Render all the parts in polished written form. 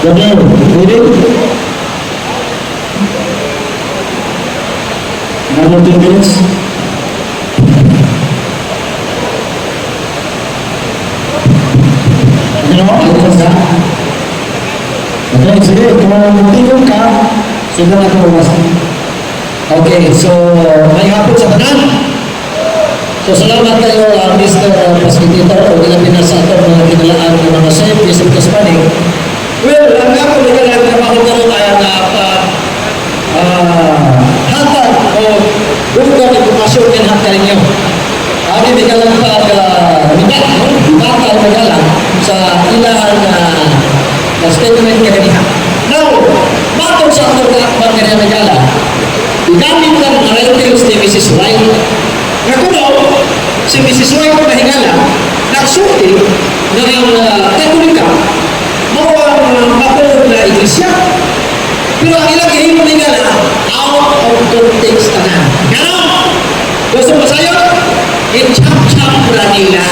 Brother, ready? Another 2 minutes. Ano? Ayos ka? Okay, sige. Kung tingin ka, sige na ito umasan. Okay, so may hapon sa tanan. So salamat kayo, Mr. Facilitator, o ginapinas sa ito mga kinalaan ng mga safe, isip ka Spanish. Well, ang ako nila lang na makagano tayo na hatag o bukan impormasyon ng hatag ninyo. Abi di kalang bakal magalang sa ilahan na statement niya kanina. Now, matong sa ako kakman kanina magala, igamit ng relatives ni Mrs. White. Nakuno, si Mrs. White na hingala, nagsulti ng Katolika, mawang mapulog na iglesia. Pero ang ilang hihimo hingala, out of context na. Ganon! Gusto mo sa'yo? I-chop-chop na nila.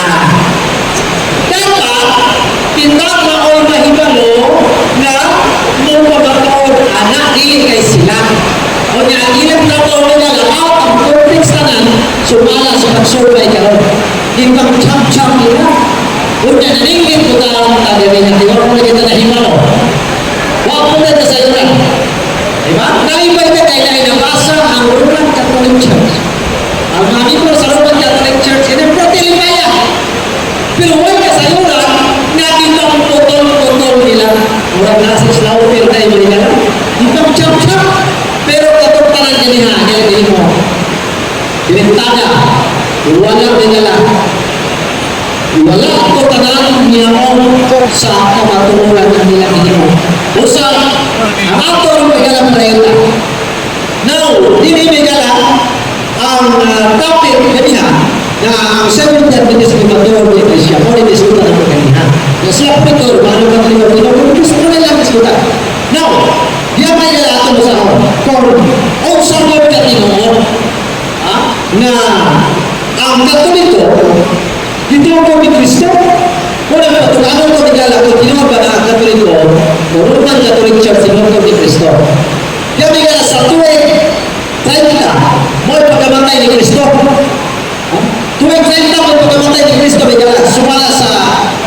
Dapat, pinag na o mahibalo na mumabatood anak dili kay sila. O niya, ang ilang tao nila out of context na sumala sa pag-survey karon. Hintang chop-chop nila. O niya, naningin ko taong tagamin natin. Huwag mo na kita nahimalo. Huwag mo na sa iyo na. Diba? Naibay na kayo na inabasa ang Roman Catholic Church. Ang mga ko sa Roman Catholic Church, in-protili kaya. Pero huwag ka sa iyo na, nakita ang putol-putol nila. Huwag nasa slaughter tayo nila. Hintang chop-chop. Pero katungtanan niya niya, nilagay mo. Binintana. Walang dinala. Wala ako tanan niya sa kamatulan ng nila mo. Usa, ang ato ang magalang reyta. Now, dinimigala ang topic kaniha na ang Seventh Adventist Reformatory Iglesia. Kung i-diskuta na kaniha. Na siya pitor, paano ka kaniha? Kung gusto mo na lang diskuta. Now, diyan may gala mo sa ako. Kung sa mga katingon, na ang Katoliko, dito ko ni Kristo, kung ano ko nagala ko, tinawag ba na ang Katoliko, Roman Catholic Church, tinawag ko ni Kristo. Kaya may gala sa tuwing 30, may pagkamatay ni Kristo. Tuwing 30, may pagkamatay ni Kristo, may gala, sumala sa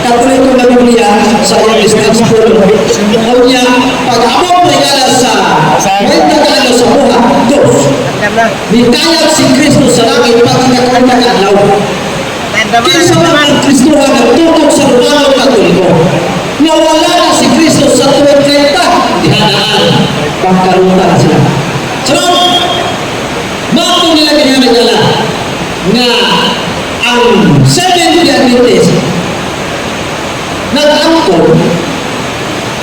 Katoliko na Biblia, sa iyong Islam School. O niya, pag-abot may gala sa may nagalo sa buha, dos. Nitayag si Kristo sa langit pagkakaroon ng adlaw. Kinsa man ang Kristohan nagtutok sa Romano Katoliko. Nawala na si Kristo sa tuwing 30, dihanaan. Pagkarutan sila. Sunod, matong nila kinamagala na ang Seventh Adventist nag-angkol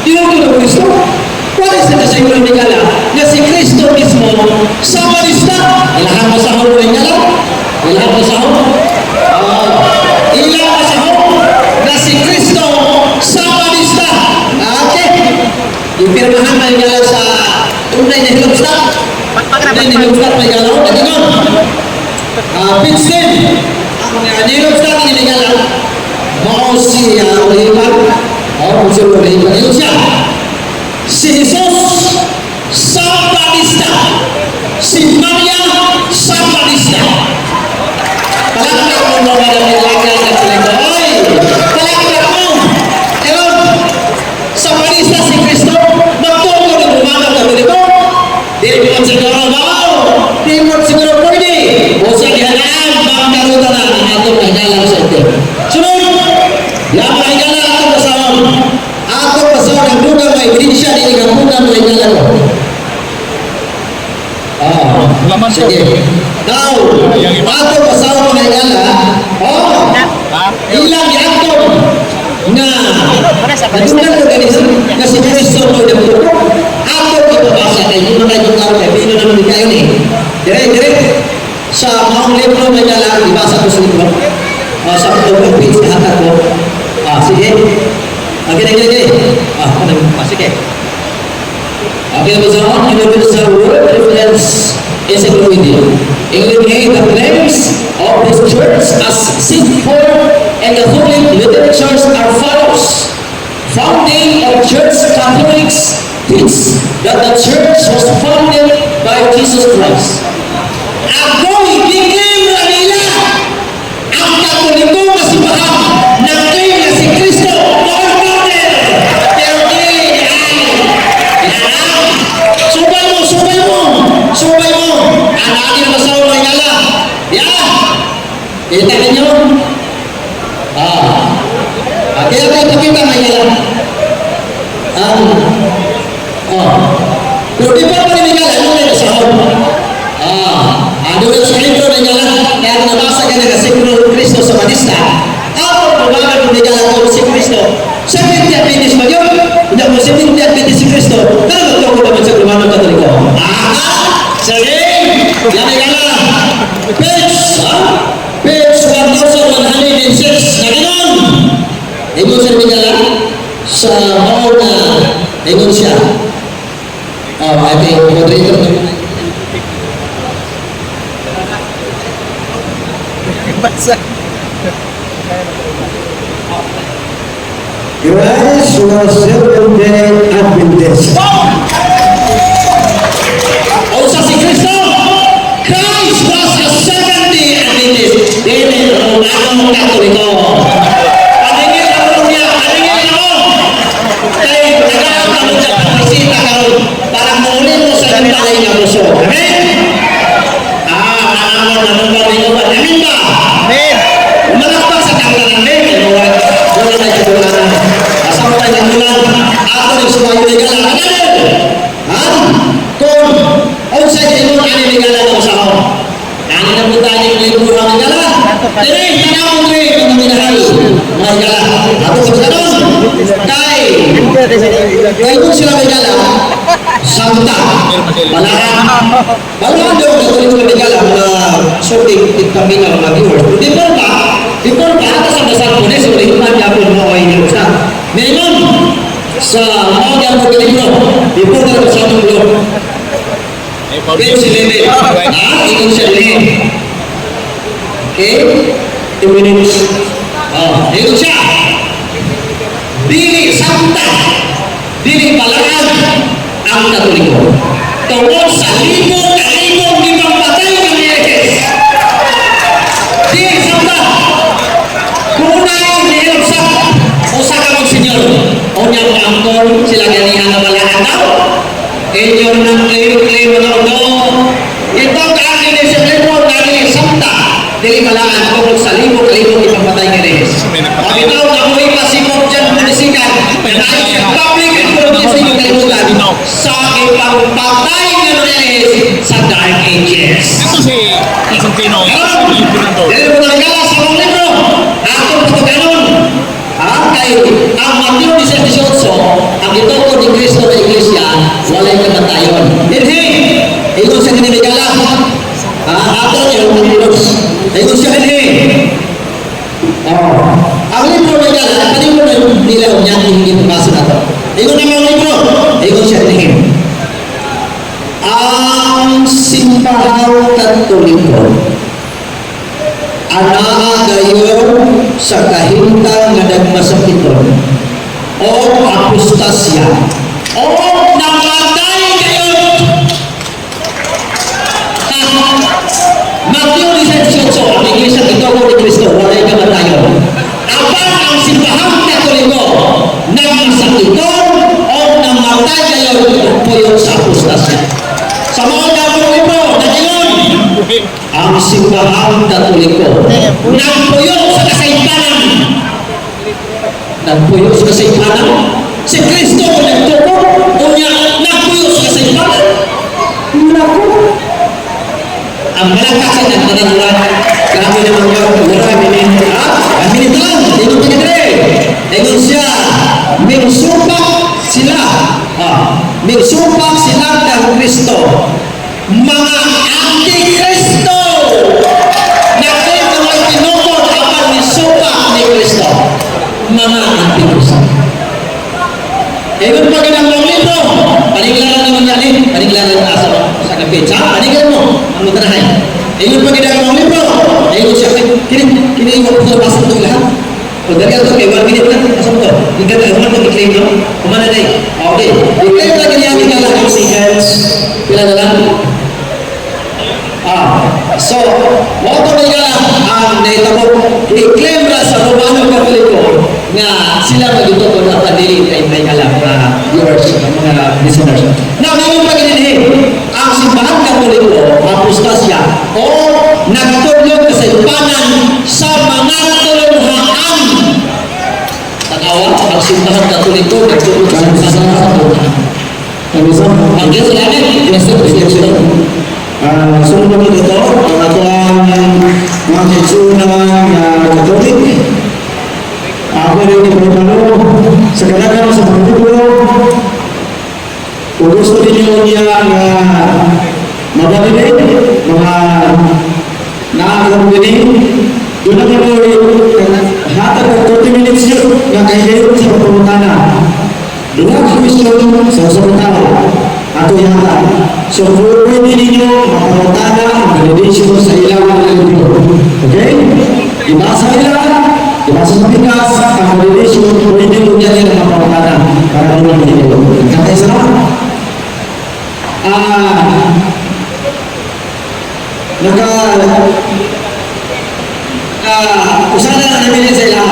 tinutulog ng Kristo. What is it na sa inyo nagala na si Kristo mismo sa malista? Ilahan mo sa holo ng gala? Ilahan mo sa holo? Ilahan mo sa holo na si Kristo sa malista. Okay? Ipirmahan mo yung gala sa tunay na hilobstat. Tunay na hilobstat may gala. Nagingon. Page 10. Ang hilobstat yung gala. Mao si Ulipan. Si Ulipan. Ito siya. Si Jesus sa Bautista, si Maria sa Bautista. Palakpak mo mga nalagay na sila. Oy! Palakpak mo! Ewan, sa Bautista si Kristo, magtuto ng Romano Katoliko. Di mo siguro bao, di mo siguro pwede. O sa gihanaan, magkarutan na ang atong kagalang sa ito. Sunod, yung kagalang atong kasama. Ako pasal ang buka may ebidensya din ang buka may galang ko. Sige. Now, ako pasal may galang, ilang yaktong na nadunan ko ganito na si Kristo mo na buka. Ako ipabasa kayo, hindi mga itong karoon, pino naman din kayo ni. Direct, sa maong libro may galang, ibasa ko sa libro. Sa putong page na hatag ko. Sige. Gini. Sige. Okay, so on, universal word reference encyclopedia. Eliminate the claims of this church as sinful and the Catholic Lutheran Church are follows. Founding of Church Catholic teach that the church was founded by Jesus Christ. Ako'y gikim na nila ang katoliko na simbahan na kay na si Kristo founded. Pero di ay subay mo, subay mo, subay mo. Anakin na sa mga gala. Yan. Kita ninyo? Kaya tayo pakita mga gala. Pero di ba paninigal, ano na yung sahod? Doon sa libro na gala, kaya nabasa ka na si Kristo sa Batista. Ako, pumagal kung nagala ko si Kristo. Seventh Adventist ba yun? Hindi ako Seventh Adventist si Kristo. Pero magkako naman sa Romano Katoliko. Sige! Yan ay gala. Page 1106 na gano'n. Ingon sa Bigala sa mauna. Ingon siya. Ate, moderator na. Christ was Seventh-day Adventist. O sa si Kristo, Christ was a Seventh-day Adventist. Dili Romano Katoliko. Paningin ako niya, paningin ako. Kaya nagawag ako dyan ang bisita karon para maulin mo sa gantalay na puso. Amen? Alam mo, nanunggaling ko ba? Amen ba? Amen. Umalakpak sa tanggalan din. Wala na yung bulan. Asama tayo ng bulan. Ako rin sumayo ng gala. Kung outside kayo ng ani ng gala ng usaho. Ani na punta niyo yung libro ng gala. Dire, tanaw mo rin kung naminahal. Mga gala. Ako sa ganon. Kaya kung sila may gala, santa. Balahan. Balahan daw kung may gala. Sorting kami ng mga viewers. Before pa, ata sa dasal po nes, ulit na niya po mo ay nilusa. Ngayon, sa mga niya po libro, before na sa atong blog. Page 11. Ikon siya din. Okay? 2 minutes. Ikon siya. Dili santa. Dili palaan ang Katoliko. Tungkol sa libong-libong ipagpatay ng Yesus. Dili santa. Kunay nilog sa usa ka mag-senyor. O niya pangkol sila ganihan na balaan daw. Inyo nang claim na no. Ito kaagin ni sa libro ng santa. Dili balaan tungkol sa libong-libong ipagpatay ng Yesus. Pagitaw na mo ipasipot dyan munisikan. Public information sa inyong kalimutan sa ipagpatay ng Yesus sa Dark Ages. Ito si Constantino. Dili mo nagkala sa mga libro. Ako po ganon. Kay ang Mateo 18, ang ituro ni Kristo na Iglesia, walay kamatayon. Hindi. Ito siya kinimigala. Ato niyo, ito siya hindi. Ang libro na gala, kanino na nilaw niya hindi pumasa na ito. Ito na mga libro. Ito siya hindi. Ang simbahang Katoliko anaa gayon sa kahintang nga nagmasakiton o apostasya o namatay gayon. Mateo 18, ang Iglesia Kitoko ni Kristo, walay kamatayon. Abang ang simbahang Katoliko nagmasakiton o namatay gayon puyo sa apostasya. Sa mga gabong libro, nagiyon ang simbahang Katoliko nagpuyo sa kasaypanan. Nagpuyo sa kasaypanan. Si Kristo kung nagtuko, unya nagpuyo sa kasaypanan. Naku. Ang malakak sa nagtananuran, kami naman marami ni ang minito lang, hindi mo pinagre. Egon siya, minsumpak sila. Minsumpak sila ng Kristo. Mga anti-Kristo na kayo mga tinukod apan ni supak ni Kristo. Mga anti-Kristo. Egon pa ginang libro. Paninglaran naman yan paninglaran sa kapit. Paninglaran mo. Ang matanahay. Egon pa ginang libro. Egon siya. Kini ko po pasok ito lahat. O dari ito, kay 1 minute lang. Pasok ito. Hingga tayo naman ito i-claim no? Kumana na eh. Okay. I-claim lang ganyan. Pila na lang seconds. Pila na lang. So, mo to nga ang naitabo, i-claim ra sa Romano Katoliko nga sila magituto na padili ay may alam na viewers, mga listeners. Now, ngayon pa ganyan ang simbahan Katoliko, apostasya, o nagtulog sa ipanan sa mga tulunghaan. Tanawa, ang simbahan Katoliko, nagtulog sa mga tulunghaan. Ang Diyos namin, sunod naman ito, ang ato ang mga kaitsunan na Katolik. Ako rin ni Pagkano, sa kanagang sa mga libro, kung gusto ninyo niya na mabalitin, mga nakakabilin, doon na kami hatag ng 30 minutes yun na kahilayon sa pagpaputana. Doon ang question sa usapang tao. Ato yata. So, pwede ninyo mapapatana ang validation sa ilang mga libro. Okay? Ibasa nila, ibasa sa pikas, ang validation, pwede mo yan yung mapapatana para ilang libro. Kaya isa lang. Usaha na namin sa ilang.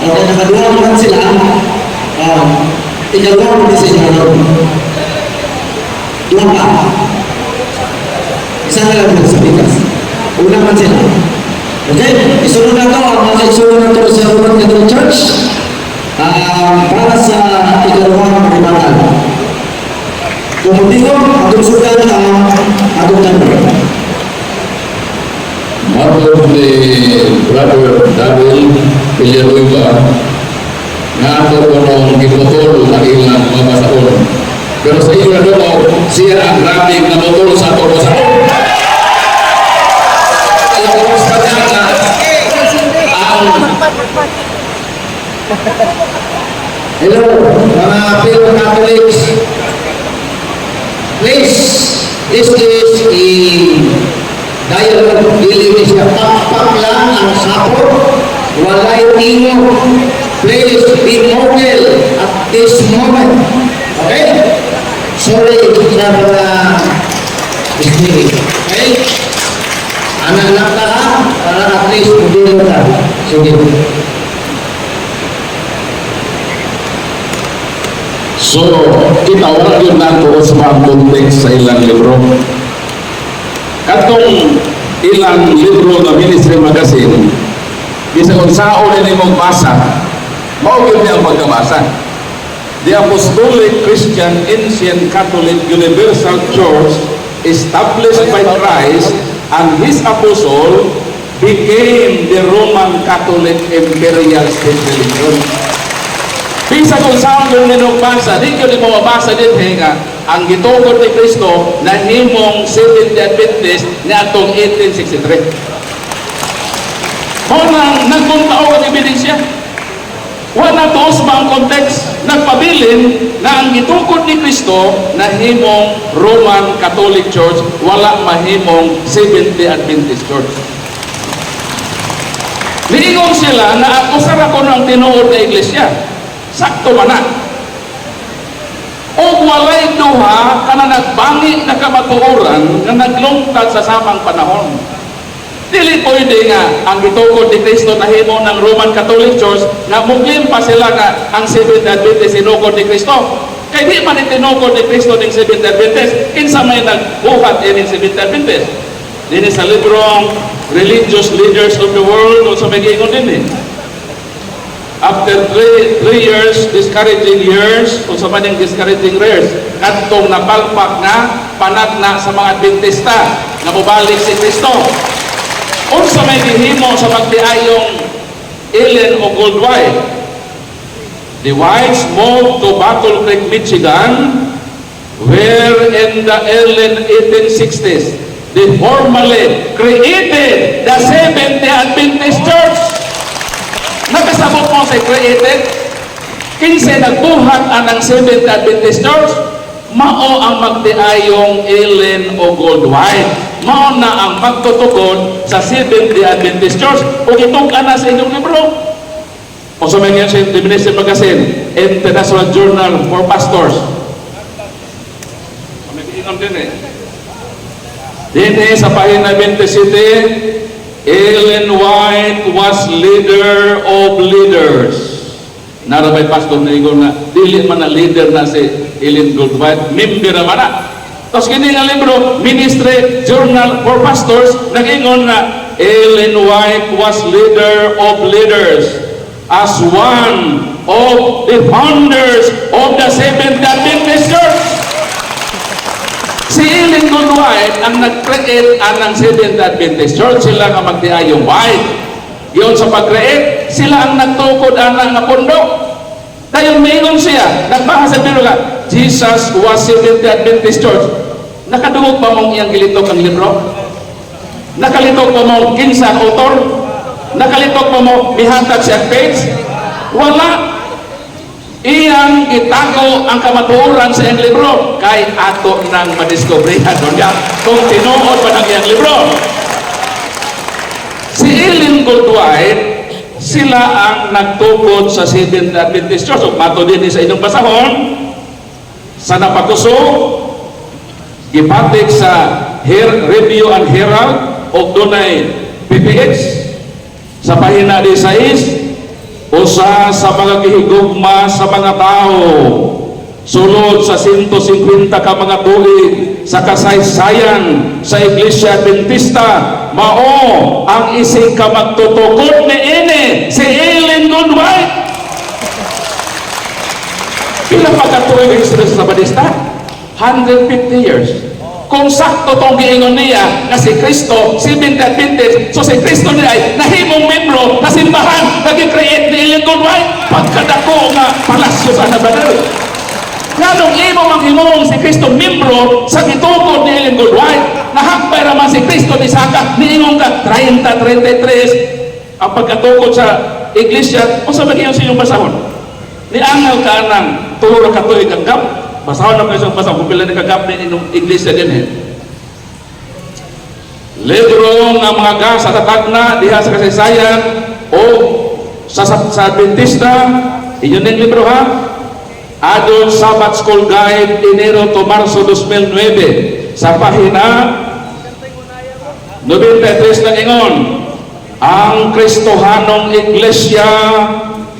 Okay, nakaduha naman sila. Ikagawa mo sa ilang. Dua pa. Isa na lang sa pikas. Una man sila. Okay? Isunod na ito. Ang mga isunod na ito sa Roman Catholic Church para sa ikalawang pagkibatan. Kung matingon, atong sudan ang atong tanong. Marlon ni Brother Daryl Villanueva nga ako ko nung gipotol na ilang mabasaon. Pero sa iyo na siya ang grabing na motor sa ato ko sa Ito sa kanya ang Hello, mga fellow Catholics. Please, this is a dialogue. Dili ni siya pakpak lang ang sapot. Walay tingo. Please be model at this moment. Okay? Sorry sa mga okay? Anak-anak na ha? Para at least modelo ka. Sige. So, kitawag yun nato sa mga context sa ilang libro. Katong ilang libro na Ministry Magazine, bisa kung sao rin mong basa, maugin niya ang pagkabasa. The Apostolic Christian Ancient Catholic Universal Church, established by Christ and His Apostle, became the Roman Catholic Imperial State Religion. Bisa kung saan yung ninubasa, di ko di mababasa din nga, ang gitugod ni Kristo na himong Seventh Adventist na atong 1863. Kung nagbuntao ang ebidensya, wala to sa mga context, nagpabilin na ang gitugod ni Kristo na himong Roman Catholic Church, wala mahimong Seventh Adventist Church. Niingon sila na ako sara ko ng tinuod na iglesia. Sakto man na. O walay duha ka na nagbangi na kamatuoran na naglungtad sa samang panahon. Dili pwede nga ang gitugod ni Kristo na himo ng Roman Catholic Church nga muglim pa sila nga ang Seventh Adventist sinugod ni Kristo. Kaya di man itinugod ni Kristo ng Seventh Adventist, kinsa may nagbuhat in Seventh Adventist. Dini sa librong Religious Leaders of the World o sa mag-iingon din After 3 years, discouraging years, o sa maning discouraging years, katong napalpak na panagna sa mga Adventista na mubalik si Kristo. Unsa may gihimo sa magtiayong Ellen o Goldwhite. The Whites moved to Battle Creek, Michigan, where in the early 1860s, they formally created the Seventh Adventist Church. Nakasabot mo sa created, kinsa nagbuhat anang Seventh Adventist Church, mao ang magtiayong Ellen o Goldwhite. Mao na ang magtutugod sa Seventh Adventist Church. Kung itong na sa inyong libro, o sa mga sa Ministry Magazine, International Journal for Pastors, Ingon din eh. Dini sa pahina 27, Ellen White was leader of leaders. Narabay pastor na ingon na, dili man na leader na si Ellen Goldwhite, member naman na. Tapos kini nga libro, Ministry Journal for Pastors, nag-ingon na, Ellen White was leader of leaders as one of the founders of the Seventh Adventist Church. Si Ellen Goldwhite ang nag-create ang Seventh Adventist Church, sila nga magtiayong white. Yun sa pag-create, sila ang nagtukod ang nga pundo. Dayon maingon siya, nagbaha sa Biblia, Jesus was Seventh Adventist Church. Nakadungog pa mong iyang gilitok ang libro? Nakalitok pa mong kinsa ang author? Nakalitok pa mo mihatag siya page? Wala. Iyang itago ang kamatuoran sa iyang libro kay ato nang madiscoveryhan niya kung tinuod pa ng iyang libro. Si Ellen Goldwhite, sila ang nagtukod sa Seventh Adventist Church. Mato din sa inyong basahon, sa napakuso, gipatik sa Review and Herald o dunay PPH sa pahina 16, usa sa mga gihigugma sa mga tao sulod sa 150 ka mga tuig sa kasaysayan sa Iglesia Adventista, mao ang isig ka magtutukod ni ini si Ellen Goldwhite. Pila pa ka tuig ang Iglesia Adventista? 150 years. Kung sakto tong giingon niya na si Kristo, Seventh Adventist, so si Kristo niya ay nahimong membro na simbahan nag-create ni Ellen Goldwhite pagkadako nga palasyo sa Nabanal. Nganong imo manghimong si Kristo membro sa gitukod ni Ellen Goldwhite, nahakbay raman si Kristo ni Saka, niingon ka 30-33 ang pagkatukod sa iglesia. O sa magiyon sa inyong basahon, niangal ka ng tulo ka tuig ang gap. Basahon na kayo sa basahon kung pila ni kagap na inyong iglesia din eh. Libro nga mga gas sa tatag na diha sa kasaysayan o sa Adventista, inyo ng libro ha. Adult Sabbath School Guide, Enero to Marso 2009, sa pahina 93 ng ingon, ang Kristohanong Iglesia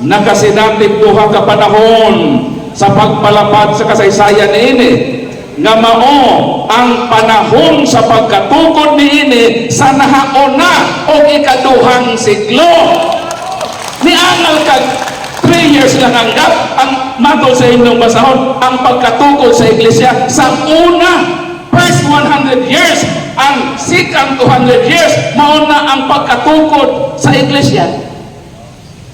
nakasinatig duha ka panahon sa pagpalapad sa kasaysayan niini, nga mao ang panahon sa pagkatukod niini sa nahauna o ikaduhang siglo. Niangal kag 3 years lang ang gap ang matod sa inyong basahon ang pagkatukod sa iglesia sa una, first 100 years, ang second 200 years mao na ang pagkatukod sa iglesia.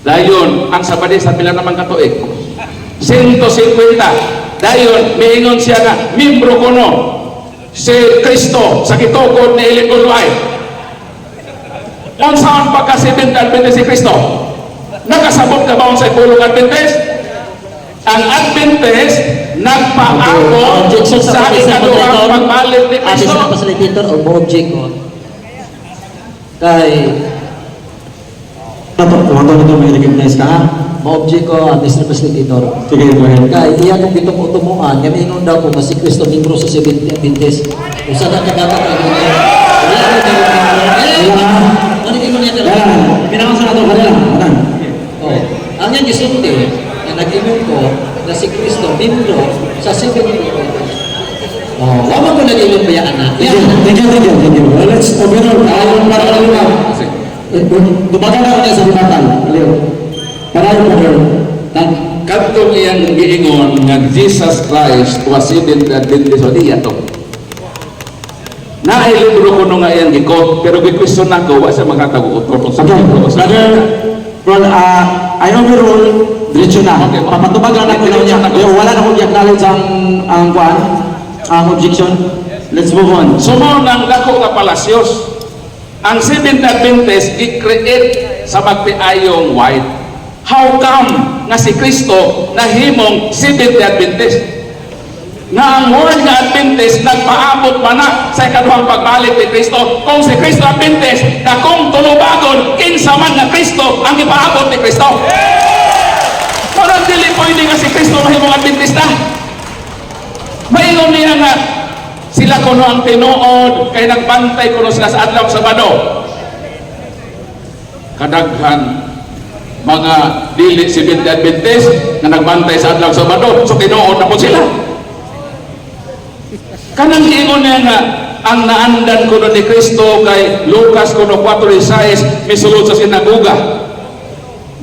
Dayon ang Sabado sa pila naman katuig 150. Dayon miingon siya na membro kuno si Kristo sa gitukod ni Ellen Goldwhite. Unsaon pagka Seventh Adventist si Kristo? Nakasabot ka ba sa pulong Adventist? Ang Adventist nagpaabot sa ikaduhang pagbalik ni Kristo. Sa facilitator o mo-object ko. Kay Tato, tumatawag na ito, may recognize ka ha? mo-object ko ang Mr. Facilitator. Sige, go ahead. Kay iya kung bitong-utumuan, yung ingon daw ko na si Kristo membro sa Seventh Adventist. Kung saan ang kadapat ang ingon niya. Ano ingon niya talaga? Pinangan sa nato, kanila. Anan. Ang yan gisulti na nag-ingon ko na si Kristo membro sa Seventh Adventist. Wala ko nag-ingon ba yan, anak? Thank you. Let's overall. Ayon para kalima. Dumagan ako niya sa limatang. Aliw. Para yung overall. Kadtong iyang giingon nga Jesus Christ was Seventh Adventist o diya to. Na libro ko nung nga iyang gikot, pero gi-question ako, wa siya makataguot sa Okay, libro. brother, well, I overall, diretso na. Okay. Papatubagan ako na niya. Wala na akong i-acknowledge ang objection. Let's move on. Sumo ng dako nga palasyos. Ang Seventh Adventist i-create sa magtiayong white. How come nga si Kristo nahimong Seventh Adventist? Nga ang word nga Adventist nagpaabot pa na sa ikaduhang pagbalik ni Kristo. Kung si Kristo Adventist, dakong tulubagon, kinsa man nga Kristo ang ipaabot ni Kristo. Parang dili pwede nga si Kristo mahimong Adventista. Maingon niya nga, Sila kuno ang tinuod kay nagbantay kuno sila sa adlaw Sabado. Kadaghan mga dili Seventh Day Adventist na nagbantay sa adlaw Sabado, so tinuod na po sila. Kanang giingon niya nga ang naandan kuno ni Kristo kay Lucas kuno 4:6 misulod sa sinagoga.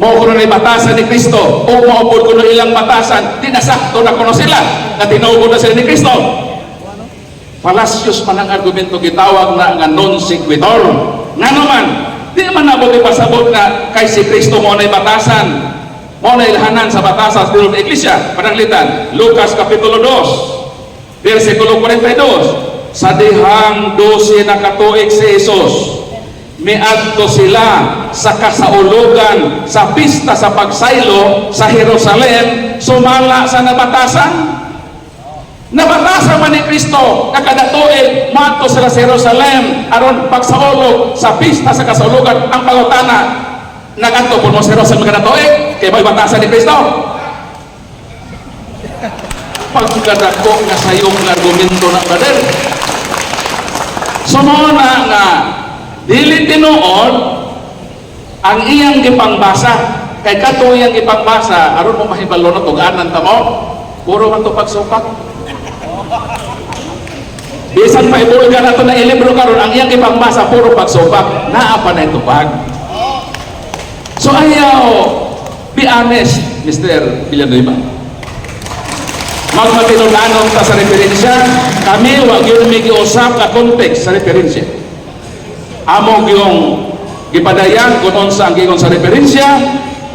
Mao kuno ni batasan ni Kristo o maupod kuno ilang batasan, di nasakto na kuno sila na tinuod na sila ni Kristo. Palasyos man ang argumento gitawag na nga non sequitur. Nga naman, di man nabot ipasabot na kay si Kristo mo na batasan, mo na ilhanan sa batasan sa tilog na iglesia. Pananglitan, Lucas Kapitulo 2, versikulo 42, sa dihang 12 na katuig si Jesus, miadto sila sa kasaulugan sa pista sa pagsaylo sa Jerusalem, sumala sa nabatasan. Nabatasan man ni Kristo kakadatuig maadto sila sa Jerusalem aron pagsaulog sa pista sa kasaulugan. Ang pangutana, nagadto po mo sa Jerusalem kadatuig kay may batasan ni Kristo? Pagkadako nga sayong argumento na brother. Sumuna nga dili tinuod ang iyang gipangbasa kay kato iyang gipangbasa aron mo mahibalo na tuganan ta mo puro man to pagsupak. Bisan pa ibulga na ito na ilibro karon ang iyang gipangbasa puro pagsupak, naa pa na ito pag. So ayaw, be honest, Mr. Villanueva. Magmatinulanong ta sa referensya, kami wag yun may giusap ka context sa referensya. Amog yung gipadayan kung unsa ang giingon sa referensya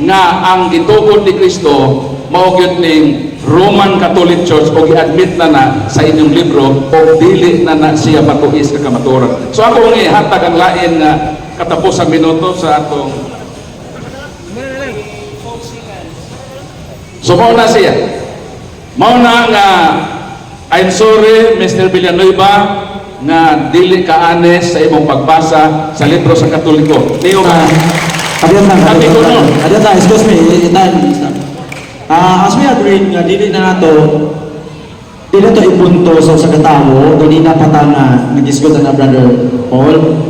nga ang gitukod ni Kristo mao gyud ning Roman Catholic Church o gi-admit na sa inyong libro o dili na siya patuis ka kamaturan. So ako nga ihatag ang lain nga katapos ang minuto sa atong so mao na siya. Mao na nga I'm sorry Mr. Villanueva nga dili ka honest sa imong pagbasa sa libro sa Katoliko. Niyo nga excuse me, as we agreed nga dili na to ipunto sa katawo, dili na patanga nag-isgot na Brother Paul.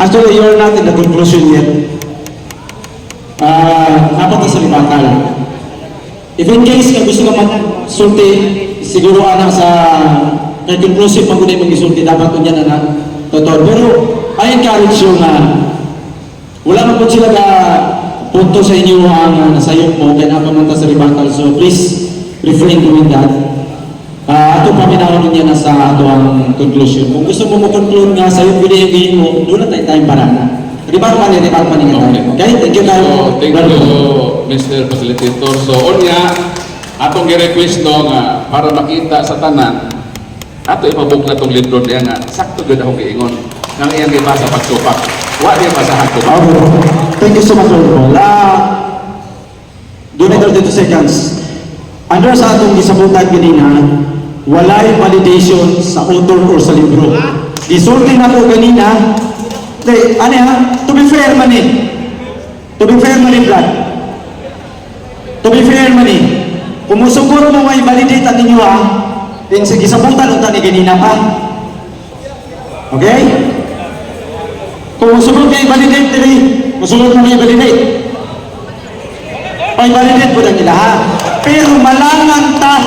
Actually, you're not in the conclusion yet. Dapat na sa libatal. If in case nga gusto ka magsulti, siguro ana sa conclusive magunay mag-isulti, dapat kung yan na totoo. Pero I encourage you nga wala man po sila ka punto sa inyo ang nasayop mo kaya napamunta sa rebuttal. So please refrain doing that. Ato paminawon niya na sa ato ang conclusion. Kung gusto mo mo-conclude nga sayop bili mo, doon na tayo para na. Rebuttal ni tayo. Okay? Thank you tayo. So, thank you, Mr. Facilitator. So, unya, atong gi-request no nga para makita sa tanan, ato ipabuk na tong libro niya nga, sakto gud akong giingon. Nang iyang gibasa pagsupak. Wa di basahan ko. Thank you so much, Lord Paul. Doon 32 seconds. Under sa atong gisabutan ganina, walay validation sa author or sa libro. Gisulti na ko ganina, to be fair man eh. To be fair man eh, Brad. To be fair man eh. Kung musuguro mo may validate ang inyo din sa gisabutan unta ni ganina pa. Okay? Kung musulod kayo validate diri, musulod mo kayo validate. Ay validate po na nila ha. Pero malangan ta.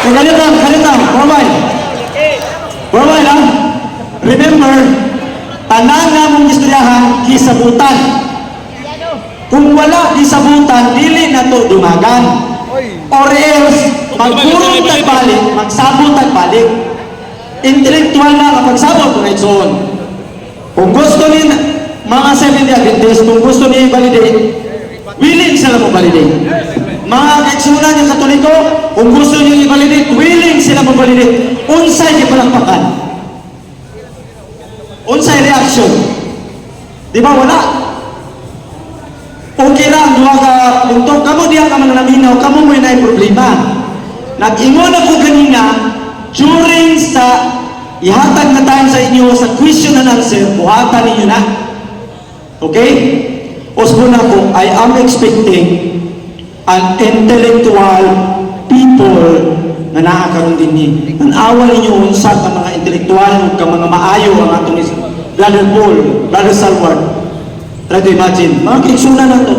Kung ganito, Provide lang. Remember, tanan nga mong istoryahan, kisabutan. Kung wala kisabutan, dili na to dumagan. Or else, magpurong tagbalik, magsabot tagbalik. Intellectual na kapag sabot ng Edson. Kung gusto ni mga Seventh-day Adventist, kung gusto ni validate, willing sila mo validate. Mga kaigsunan ng Katoliko, kung gusto niyo i-validate, willing sila mo validate. Unsay di palakpakan. Unsay reaction. Di ba wala? Okay lang, duha ka punto. Kamu diya ka mananaminaw, kamu mo na problema. Nag-ingon ako ganina, during sa ihatag na time sa inyo sa question and answer, buhatan ninyo na. Okay? Usbo na ko, I am expecting an intellectual people nga naa karon dinhi. Tanawa ninyo unsa ka mga intelektual ug ka mga maayo ang atong Brother Paul, Brother Salward. Try to imagine, mga kaigsunan na to.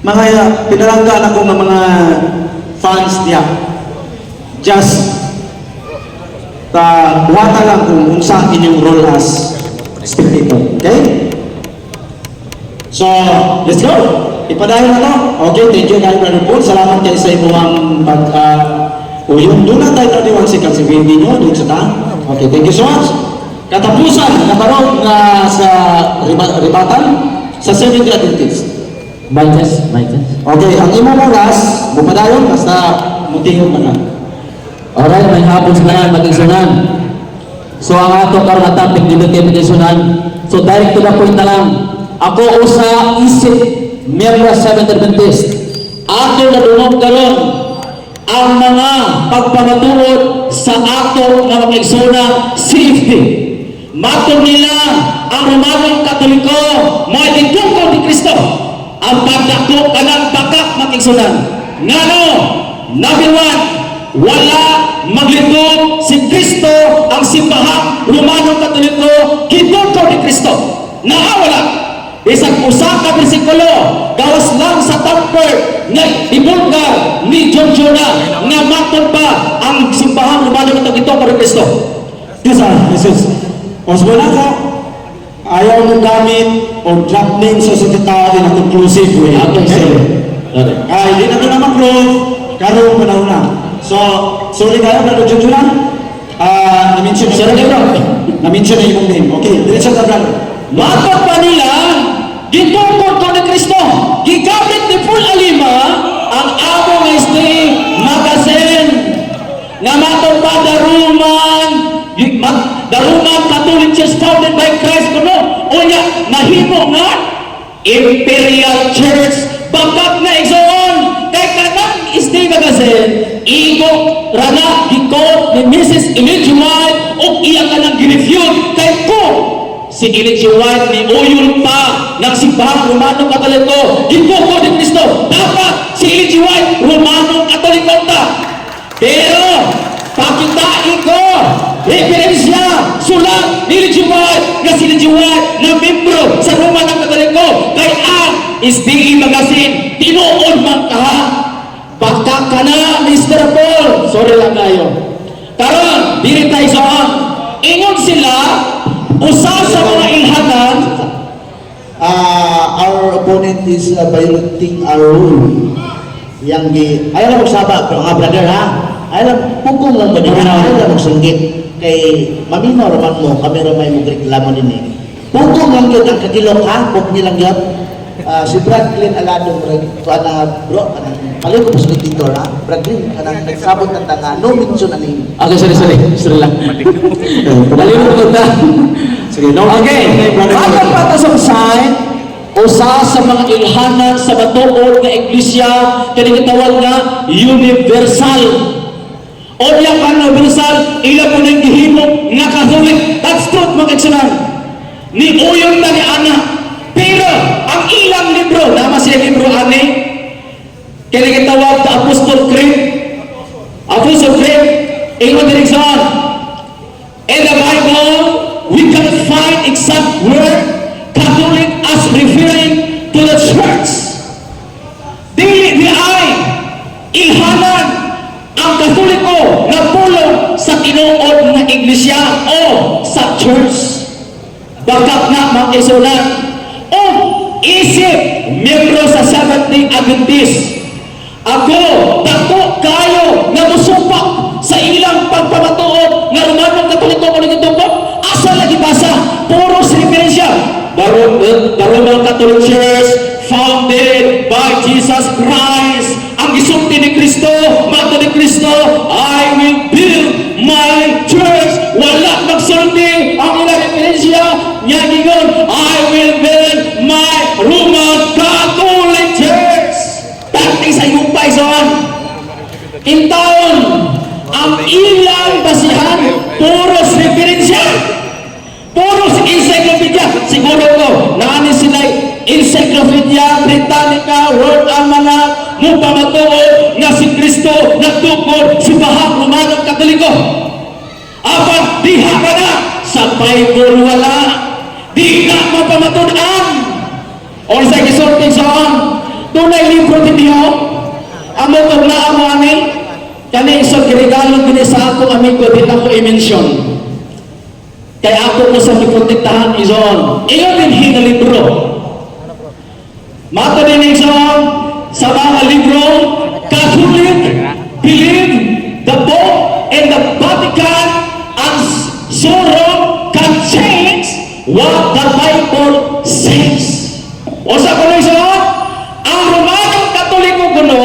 Mga pinalangga na ko ng mga fans niya. Just buhata lang kung unsa inyong role as spectator. Okay? So, let's go! Ipadayon na to. Okay, thank you guys, Brother Paul. Salamat kayo sa inyong uyong. Doon na tayo tradiwang si Kalsibindi nyo, doon sa ta. Okay, thank you so much. Katapusan, nakarong sa ribatan sa Seventh-day Adventist. Maites. Okay, ang imong oras, bupadayon, basta mutingog na. Alright, may hapon sa tanan mag-igsunan. So ang ato karon nga topic dito kay mag-igsunan. So direct to the point na lang. Ako usa isip miyembro sa Seventh Adventist. Ato na dumog karon ang mga pagpamatuod sa ato nga mag-igsunan safety. Matod nila ang Romanong Katoliko mo itungkol ni Kristo. Ang pagdako kanang bakak mag-igsunan. Ngano? Number one, wala maglingkod si Kristo ang simbahang Romanong Katoliko kitungkol ni Kristo. Nawala. Isang usa ka bersikulo gawas lang sa tamper nga ibulgar ni John Jonah nga matod pa ang simbahang Romanong Katoliko kitungkol ni Kristo. Jesus. Osbo na ko, ayaw mong gamit o drop names sa tao in a conclusive way. Ay, hindi na ito na mag-prove, karong panahon na. So, sorry kayo, Brother Junjunan. Na-mention na yung name. Okay, diretso na, brother. Matod pa nila gitungkol ko ni Kristo. Gigamit ni Paul Alima ang among stay magazine nga matod pa the Roman Catholic Church founded by Christ kuno. Unya nahimo nga Imperial Church bakak na igsoon kay kanang stay magazine igo rana gikot ni Mrs. Elijah White o iya kanang girefute kay ko si Elijah White ni uyol pa ng simbahang Romanong Katoliko gitungkol ni Kristo. Dapat si Elijah White Romanong Katoliko ta. Pero pakitain ko referensya sulat ni Elijah White nga si Elijah White na membro sa Romanong Katoliko kay ang SDE Magazine tinuod man ka. Baka ka na, Mr. Paul. Sorry lang kayo. Karon, diri tayo sa ingon sila, usa sa mga ilhanan. Our opponent is violating our rule. Yang ayaw lang magsaba, pero nga brother ha, ayaw lang, pukong lang ba niya, ayaw lang magsinggit. Kay maminaw raman mo, kami ramay mo reklamo din eh. Pukong lang yun, ang kagilok ha, puk nilang yun. Si Franklin Alado, bro, paling ko sa editor ha, Franklin, kanang nagsabot ng tanga, no mention na name. Okay, sorry lang. Palimot ko na. Sige, no. Okay, mga patasong sign, usa sa mga ilhanan sa matuod nga iglesia kini gitawag nga universal. O yang universal ila mo ning gihimo nga Catholic. That's truth mga igsunan. Ni uyon na ni ana. Pero ang ilang libro, nama siya libro ani kini gitawag ta Apostle Creed. Apostle Creed ingon direksyon. In the Bible, we can find exact word Catholic as referring to the church. Dili di ay ilhanan ang Katoliko na pulong sa tinuod nga iglesia o sa church. Bakit nga mga isulat o isip miyembro sa Seventh-day Adventist. Ako, dako kayo na musupak sa ilang pagpamatuod nga Romanong Katoliko o nagitungkol. Asa lagi basa? Puros referensya. The Roman Catholic Church founded by Jesus Christ. Ang gisulti ni Kristo, mato ni Kristo, I will build my church. Wala magsulti ang ilang referensya. Nga gingon, I will build my Roman Catholic Church. Dating sa yumpay son. Intaon, ang ilang basihan, puros referensya. Puros encyclopedia. Siguro ko, naanin sila Encyclopedia Britannica, World Almanac, mupamatuod nga si Kristo nagtuloy tungkol si bahang Romanong Katoliko. Apan diha ka na sa Bible wala. Di na mapamatunan. O sa gisulting saan, tunay libro tindiho. Amo kong naamo ani. Kani isang regalo gini sa ako amigo, di na ko i-mention. Kaya ako mo sa iprotektahan izon. Iyon din hina libro. Mata din izon sa mga libro, Catholic believe the Pope and the Vatican and Soro can change what the Bible says. O sa koneksyon, ang Romanong Katoliko kuno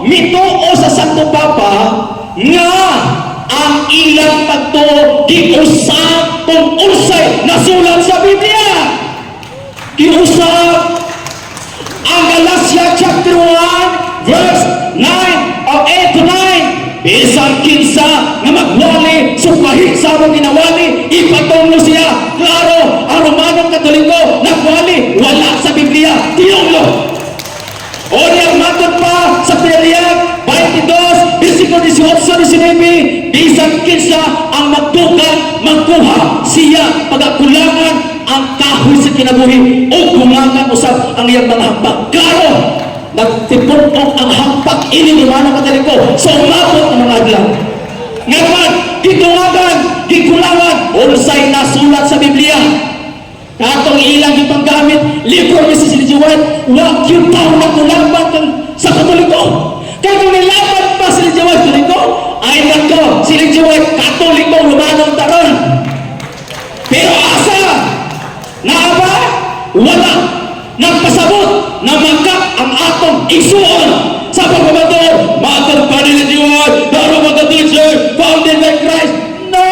mituo sa Santo Papa nga ang ilang pagtuo giusab kung unsay nasulat sa Biblia. Giusab ang Galatia chapter 1 verse 9 o 8 to 9. Bisan kinsa nga magwali supahit sa among ginawali, ipatunglo siya. Klaro, ang Romanong Katoliko nagwali, wala sa Biblia, tinunglo. O niyang matod pa sa Piliag 22, versikulo 18-19, bisan kinsa ang magdugang magkuha siya pagakulangan ang kahoy sa kinabuhi o gumangan usab ang iyang mga hambag. Klaro, nagtipunong ang hambag ini Romanong Katoliko sa umabot ng mga adlaw. Ngayon, gitungagan, gikulangan, unsay nasulat sa Biblia. Katong ilang ipanggamit, libro ni si J. White, wag yung tao na kulaban sa Katoliko. Kaya kung nilaban pa si J. White Katoliko, ay nako, si J. White Katoliko Romanong taron. Pero asa, na ba? Wala. Nagpasabot na magkap ang atong isuon sa pagbabato. Matang pa ni J. White, the Roman Catholic Church, founded by Christ. No!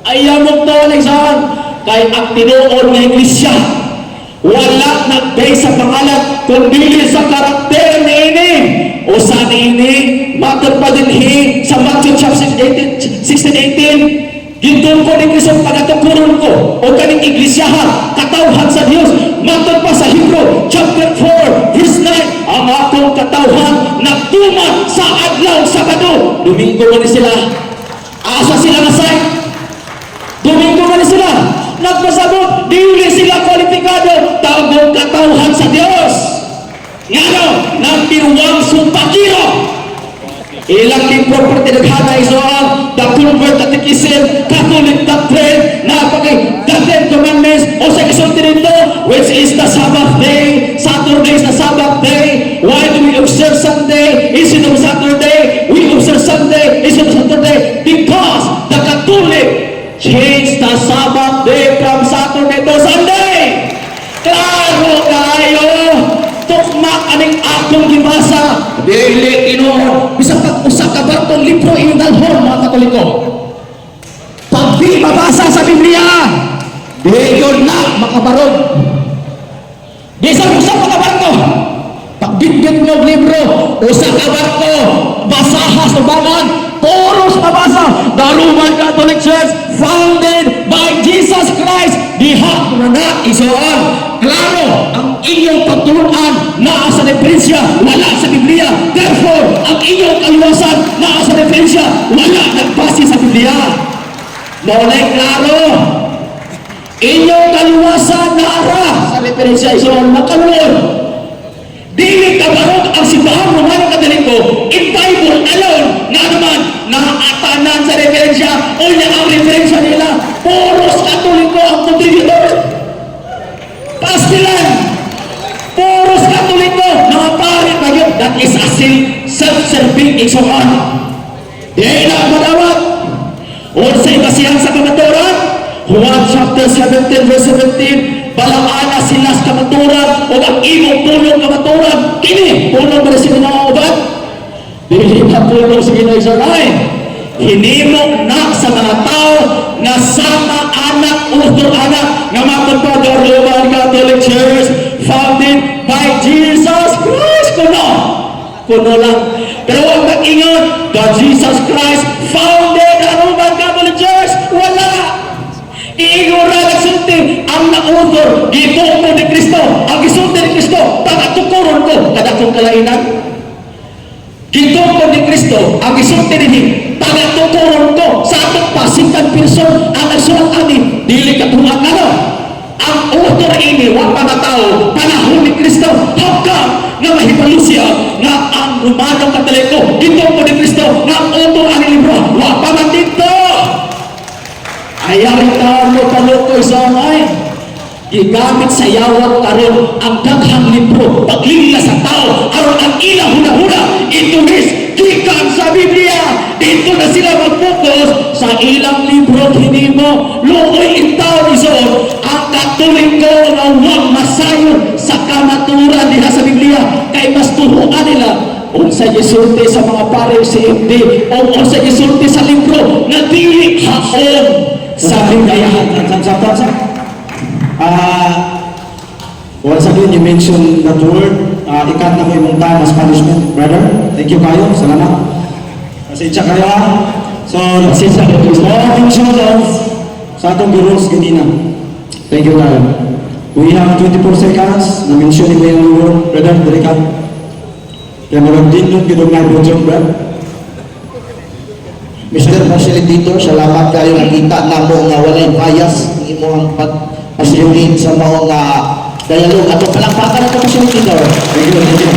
Ayaw mong to, Alexander. Kay ang tinuod ng Iglesia wala nag-base sa pangalan kundi sa karakter ni ini o sa ini matod pa din sa Matthew chapter 16-18 gitungko ni Kristo pagatukuron ko o kaning Iglesia katawhan sa Dios. Matod pa sa Hebrew chapter 4 verse 9 ang akong katawhan nagtuman sa adlaw Sabado. Domingo man sila, asa sila nasay, Domingo man sila nagpasabot, dili sila kwalipikado tawag katawhan sa Dios. Ngano, nang tiruwang sumpakiro. Ilang king property naghana isoan, the convert catechism, Catholic doctrine, napagay, the Ten Commandments, o sa isulti nito, which is the Sabbath day. Saturday is the Sabbath day. Why do we observe Sunday instead of Saturday? We observe Sunday instead of Saturday because the Catholic change the Sabbath day from Saturday to Sunday. Klaro kayo. Tukma kaning akong gibasa. Dili tinuod. Bisang pag-usa ka ba itong libro inyong dalhon, mga Katoliko? Pag di mabasa sa Biblia, di yun na makabarog. Bisang usa pa ka barko. Pag bitbit mo libro, usa ka barko, basahas o bangan, puros mabasa. The Roman Catholic Church founded by Jesus Christ. Diha na isoon. Klaro, ang inyong pagtuluan naa sa referensya, wala sa Biblia. Therefore, ang inyong kaliwasan naa sa referensya, wala nagbase sa Biblia. Maulay klaro. Inyong kaliwasan naara sa referensya isoon makalunod. Dili kabarog ang simbahang Romanong Katoliko in Bible alone nga naman naatanan sa referensya o niya ang referensya nila puros Katoliko ang contributor. Pastilan puros Katoliko mga pare kayo. That is a self-serving igsoon. Di na madawat o sa ibasihan sa kamaturan Juan chapter 17 verse 17 balangana sila sa kamaturan o ang imong pulong kamaturan kini pulong ba si pinangaubad? Dili na pulong si Ginoo hinimok na sa mga tao na sama anak utol anak nga matupad ang Roman Catholic Church founded by Jesus Christ. Kuno lang. Pero huwag mag-ingat, the Jesus Christ founded ang Roman Catholic Church. Wala. Iigura nagsulti ang nautol gituo ni Kristo. Ang gisulti ni Kristo pagatukuron ko kada kong kalainan. Gituo ni Kristo Kristo ang isulti dinhi pagatuturon ko sa atong pasitan person ang nagsulat ani dili katuan ano ang author ini wa pa na tao panahon ni Kristo hanggang nga mahibalo siya nga ang Romano Katoliko dito po ni Kristo nga ang author ani libro wa pa man dito ayaw taon mo palukoy sa online gigamit sa yawat karon ang daghang libro paglingla sa tao aron ang ilang huna-huna itulis gikan sa Biblia dito na sila mag-focus sa ilang libro hinimo luoy intaw ison ang Katoliko nga wag masayon sa kamaturan diha sa Biblia kay mas turuan nila unsa gisulti sa mga pare sa MD o unsa gisulti sa libro nga dili haon sa Biblia. Once again, you mentioned that word. Ikat na ko yung time as punishment, brother. Thank you kayo. Salamat. Pasensya kayo ha. So, pasensya kayo. Mention sa atong rules ganina. Thank you kayo. We have 24 seconds. Na-mention nila yung word. Brother, dali ka. Kaya magandin yung ginugay po dyan, brother. Mr. Facilitator, salamat kayo nakita na mo nga walay bias ng imong pag-facilitate sa mga dialogue. Ato palakpakan na ito, Facilitator. Thank you, thank you.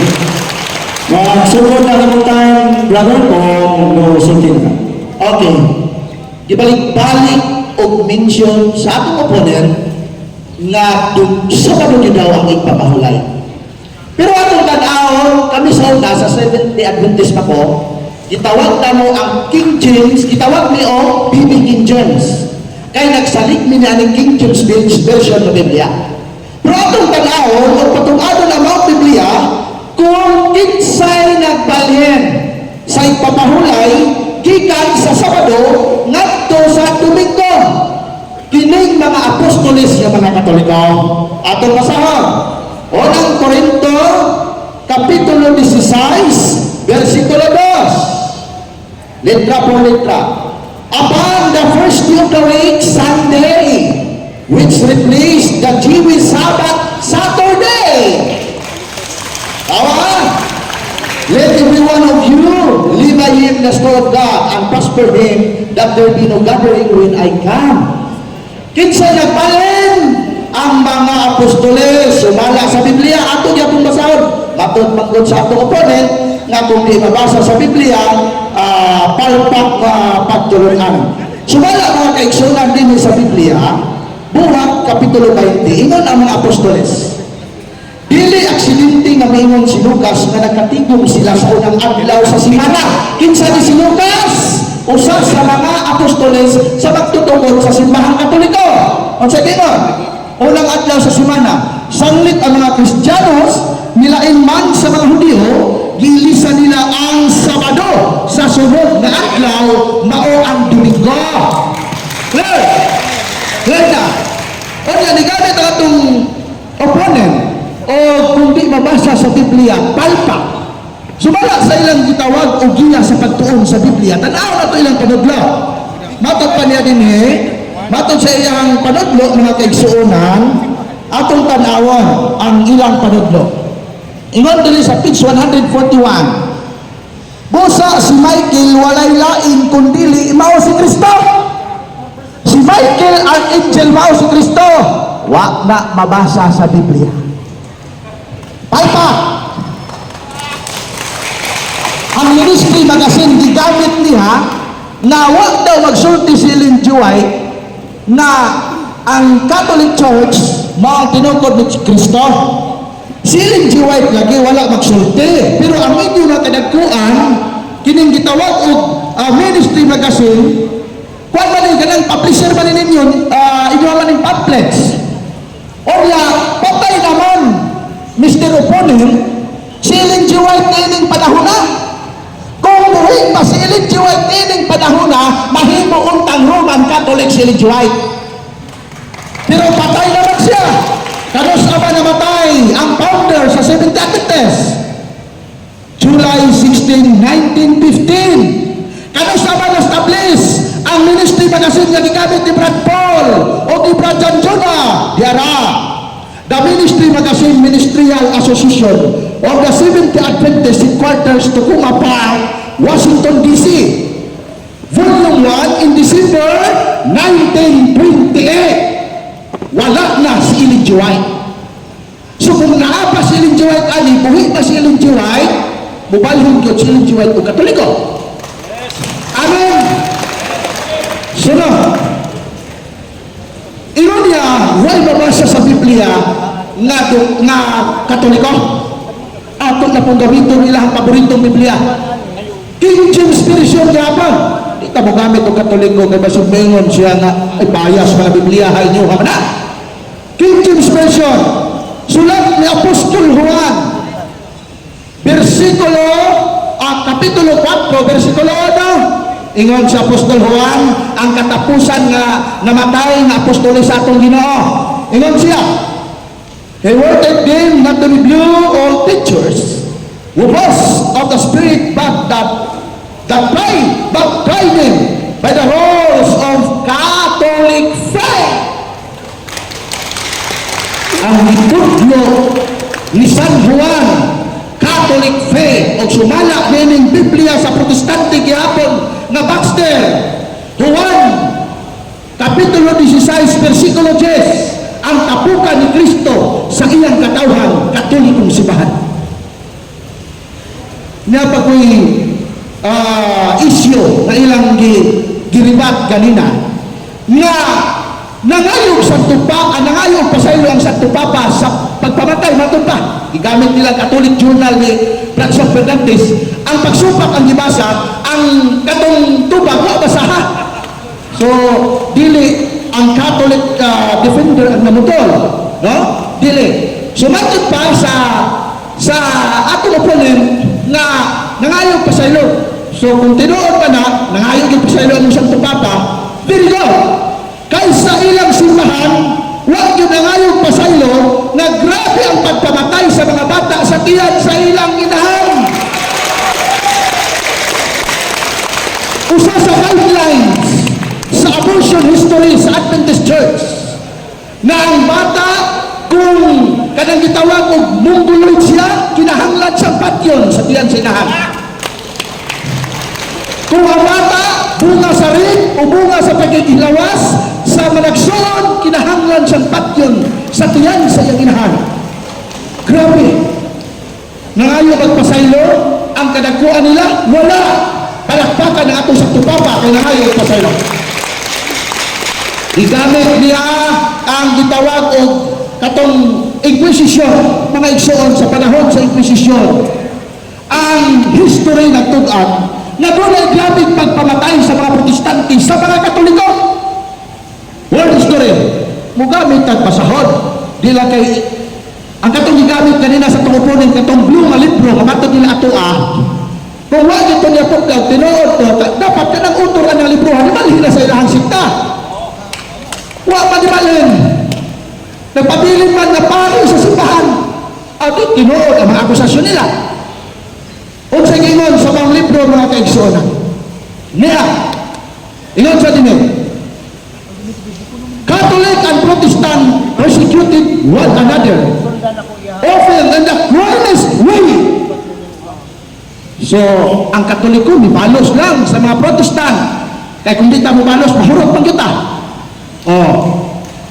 Magsugod na naman tayo, brother, kung masultin ka. Okay. Ibalik-balik o mention sa atong opponent nga sa kanunyo daw ang ipapahulay. Pero atong tanaw, kami sa una, sa Seventh-day Adventist pa ko, gitawag na mo ang King James, gitawag ni o BB King James. Kaya nagsalig mi na ng King James version ng Biblia. Pero atong tanawon, o patungado na mga Biblia, kung kinsay nagbalhin sa ipapahulay, gikan sa Sabado, ngadto sa Domingo. Kining mga apostoles ng mga Katoliko. Atong basahon, Unang Korinto, Kapitulo 16, versikulo 2. Letra por letra. Upon the first day of the week, Sunday, which replaced the Jewish Sabbath, Saturday. Tawa? Let every one of you live by him the store of God and prosper him, that there be no gathering when I come. Kinsa nagbalin ang mga apostoles sumala sa Biblia ato gyapon basahon matod mangkod sa atong opponent nga kung di mabasa sa Biblia palpak pagtulunan. Sumala mga kaigsunan din sa Biblia Buhat Kapitulo 20 ingon ang mga apostoles dili aksidente nga maingon si Lucas nga nakatigong sila sa unang adlaw sa simana. Kinsa ni si Lucas? Usa sa mga apostoles sa pagtutungod sa simbahang Katoliko. Unsa gingon? Unang adlaw sa simana, sanglit ang mga Kristiyanos, nilain man sa mga Hudyo, gilisa nila ang Sabado sa sunod na adlaw, mao ang Domingo. Clear? Clear na? O niya, nigamit ang atong opponent, o kung di mabasa sa Biblia, palpak. Sumala sa ilang gitawag o giya sa pagtuon sa Biblia, tanaw na ito ilang panudlo. Matod pa niya din matod sa iyang panudlo, mga kaigsuunan, atong tanawon ang ilang panudlo. Ingon dili sa page 141. Busa si Michael walay lain kundili mao si Kristo. Si Michael Archangel mao si Kristo. Wa na mabasa sa Biblia. Palpa. Ang Ministry Magazine gigamit niya na wag daw magsulti si Ellen G. White na ang Catholic Church mao ang tinukod ni Kristo. Si Ellen G. White lagi wala magsulti, pero ang medyo na kadagkuan kining gitawag og Ministry Magazine kung man yung ganang publisher man ninyo inyo man yung pamphlets o ya patay naman Mr. Opponent si Ellen G. White na ining panahon na. Kung buhay pa si Ellen G. White na ining panahon na, mahimo untang Roman Catholic si Ellen G. White. Pero patay naman siya. Kanos naman namatay ang founder sa Seventh-day Adventist? July 16, 1915. Kanos naman na-establish ang Ministry Magazine na gigamit ni Brad Paul o ni Brad John Jonah? Diara. The Ministry Magazine Ministerial Association of the Seventh-day Adventist Headquarters to Kuma Park, Washington, D.C. Volume 1 in December 1928. Wala na si Ellen G. White. So kung naapa si Ellen G. White, ani, buhi pa si Ellen G. White, mubalhon ko si Ellen G. White o Katoliko. Amen. Sunod. Ironia, why babasa sa Biblia nga Katoliko? Ato na pong gamiton nila ang paboritong Biblia. King James Version yapon. Di ka mo gamit o Katoliko kay basig mengon siya nga ay bias mga Biblia hay niyo ha na. King James Version, sulat ni Apostol Juan, versikulo kapitulo 4 versikulo 1. Ingon sa Apostol Juan ang katapusan nga namatay nga apostoles sa atong Ginoo. Ingon siya, he wanted them not to review all teachers who was of the Spirit, but that baptize them by the rules of Catholic faith. Ang itudlo ni San Juan, Catholic faith, o sumala nining Biblia sa Protestante gihapon nga Baxter. Juan, kapitulo 16, versikulo 10, ang tapukan ni Kristo sa iyang katawhan, Katolikong simbahan. Niya pa ko'y isyo na ilang giribat ganina nga nangayog sa tupa, nangayog pasaylo ang sa tupapa sa pagpamatay matupa. Igamit nila Catholic Journal ni Bradshaw Fernandez. Ang pagsupak ang gibasa, ang katong tubag wa basaha. So dili ang Catholic defender ang namutol, no? Dili. Sumagot pa sa ato opponent nga nangayog pasaylo. So kung tinuod ka na nangayog yung pasaylo ang Santo Papa, there you go. Kaysa ilang simbahan, wag yun nangayog pasaylo na grabe ang pagpamatay sa mga bata sa tiyan sa ilang inahan. Usa sa guidelines sa abortion history sa Adventist Church na ang bata kung kanang gitawag og mongoloid siya, kinahanglan sa patyon sa tiyan sa inahan. Kung ang bata bunga sa rin o bunga sa pagkikilawas sa managsoon, kinahanglan siyang patyon sa tiyan sa iyang inahan. Grabe. Nangayo magpasaylo, ang kadagkuan nila, wala. Palakpakan ng atong sa tupapa kay nangayo magpasaylo. Igamit niya ang gitawag o katong Inquisition, mga igsoon sa panahon sa Inquisition. Ang history ng tug-an na doon ay grabing pagpamatay sa mga Protestante, sa mga Katoliko. World history, mugamit ang pasahod. Di lang kay, ang katong gigamit kanina sa tumupunin, katong blue nga libro, kamatod nila ato kung wag ito niya pagkaw, tinuod to, dapat ka ng uturan ng libro, hanimalhin na sa ilahang sikta. Wag manimalhin. Nagpabilin man na pari sa simbahan. At tinuod ang mga akusasyon nila. O sa gingon sa mga libro mga kaigsoona. Niya, ingon sa dinit, Catholic and Protestant persecuted one another, often in the cruelest way. So, ang Katoliko, mibalos lang sa mga Protestant. Kaya kung di ta mibalos, mahurot pang kita.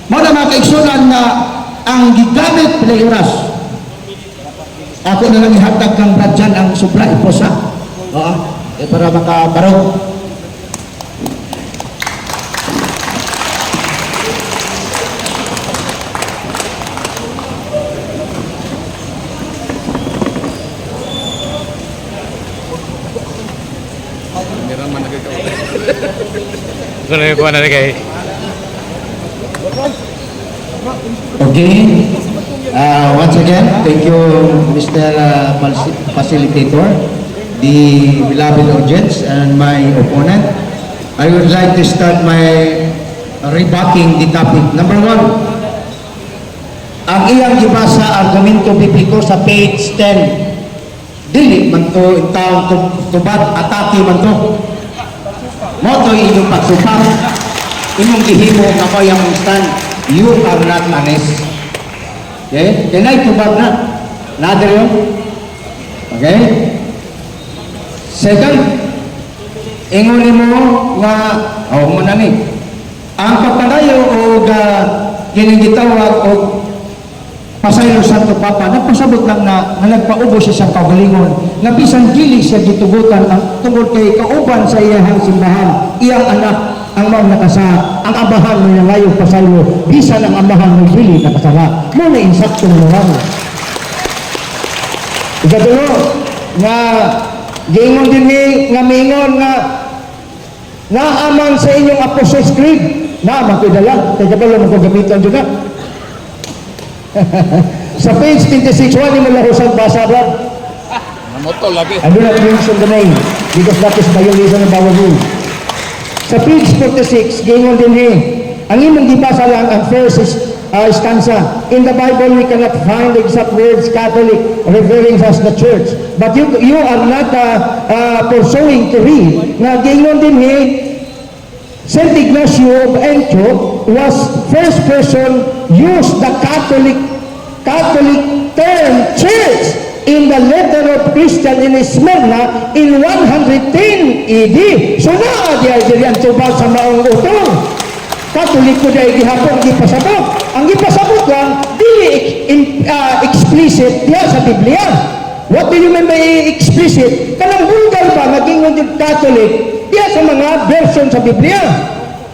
Mo na mga kaigsunan na ang gigamit pilay oras. Ako na lang ihatag kang Bradjan ang sobra iposa. Para makabarog. Okay. Once again, thank you, Mr. Facilitator, the beloved audience, and my opponent. I would like to start my rebutting the topic. Number 1, ang iyang gibasa argumento bibliko sa page 10. Dili man to taong tubad atake man to. Mo to inyong pagsupak. Inyong gihimo ako yung stand. You are not honest. Okay? Denay tubag na. Nader yun. Okay? Second, ingon mo nga, mo na ni, ang pagpadayo o kining gitawag o pasaylo Santo Papa, nagpasabot lang na nagpaubos siya sa kagalingon, na bisan dili siya gitugutan ang tungkol kay kauban sa iyang simbahan, iyang anak, ang mga nakasa, ang abahan mo yung ngayon pasaylo, bisan ang amahan mo dili nakasara. Muna insaktong naman. Ikatulo, nga giingon din nga mingon nga aman sa inyong Apostles' Creed, na makidala, kaya ka lang magagamitan dyan na. Sa page 26, wali mo lang usang basa ba? Namoto lagi. I do not mention the name because that is violation of our rule. Sa page 46, gingon din ang imong gibasa lang ang first stanza. In the Bible, we cannot find the exact words Catholic referring as the church. But you are not pursuing to read. Nga gingon din Saint Ignacio of Antioch was first person used the Catholic term church in the letter of Christian in Smyrna in 110 AD. So naa diyan tubag sa maong utong. Catholic ko dahil gihapon gipasabot. Ang gipasabot lang, dili explicit diya sa Biblia. What do you mean by explicit? Kanang bulgar ba, naging Catholic, diya sa mga version sa Biblia.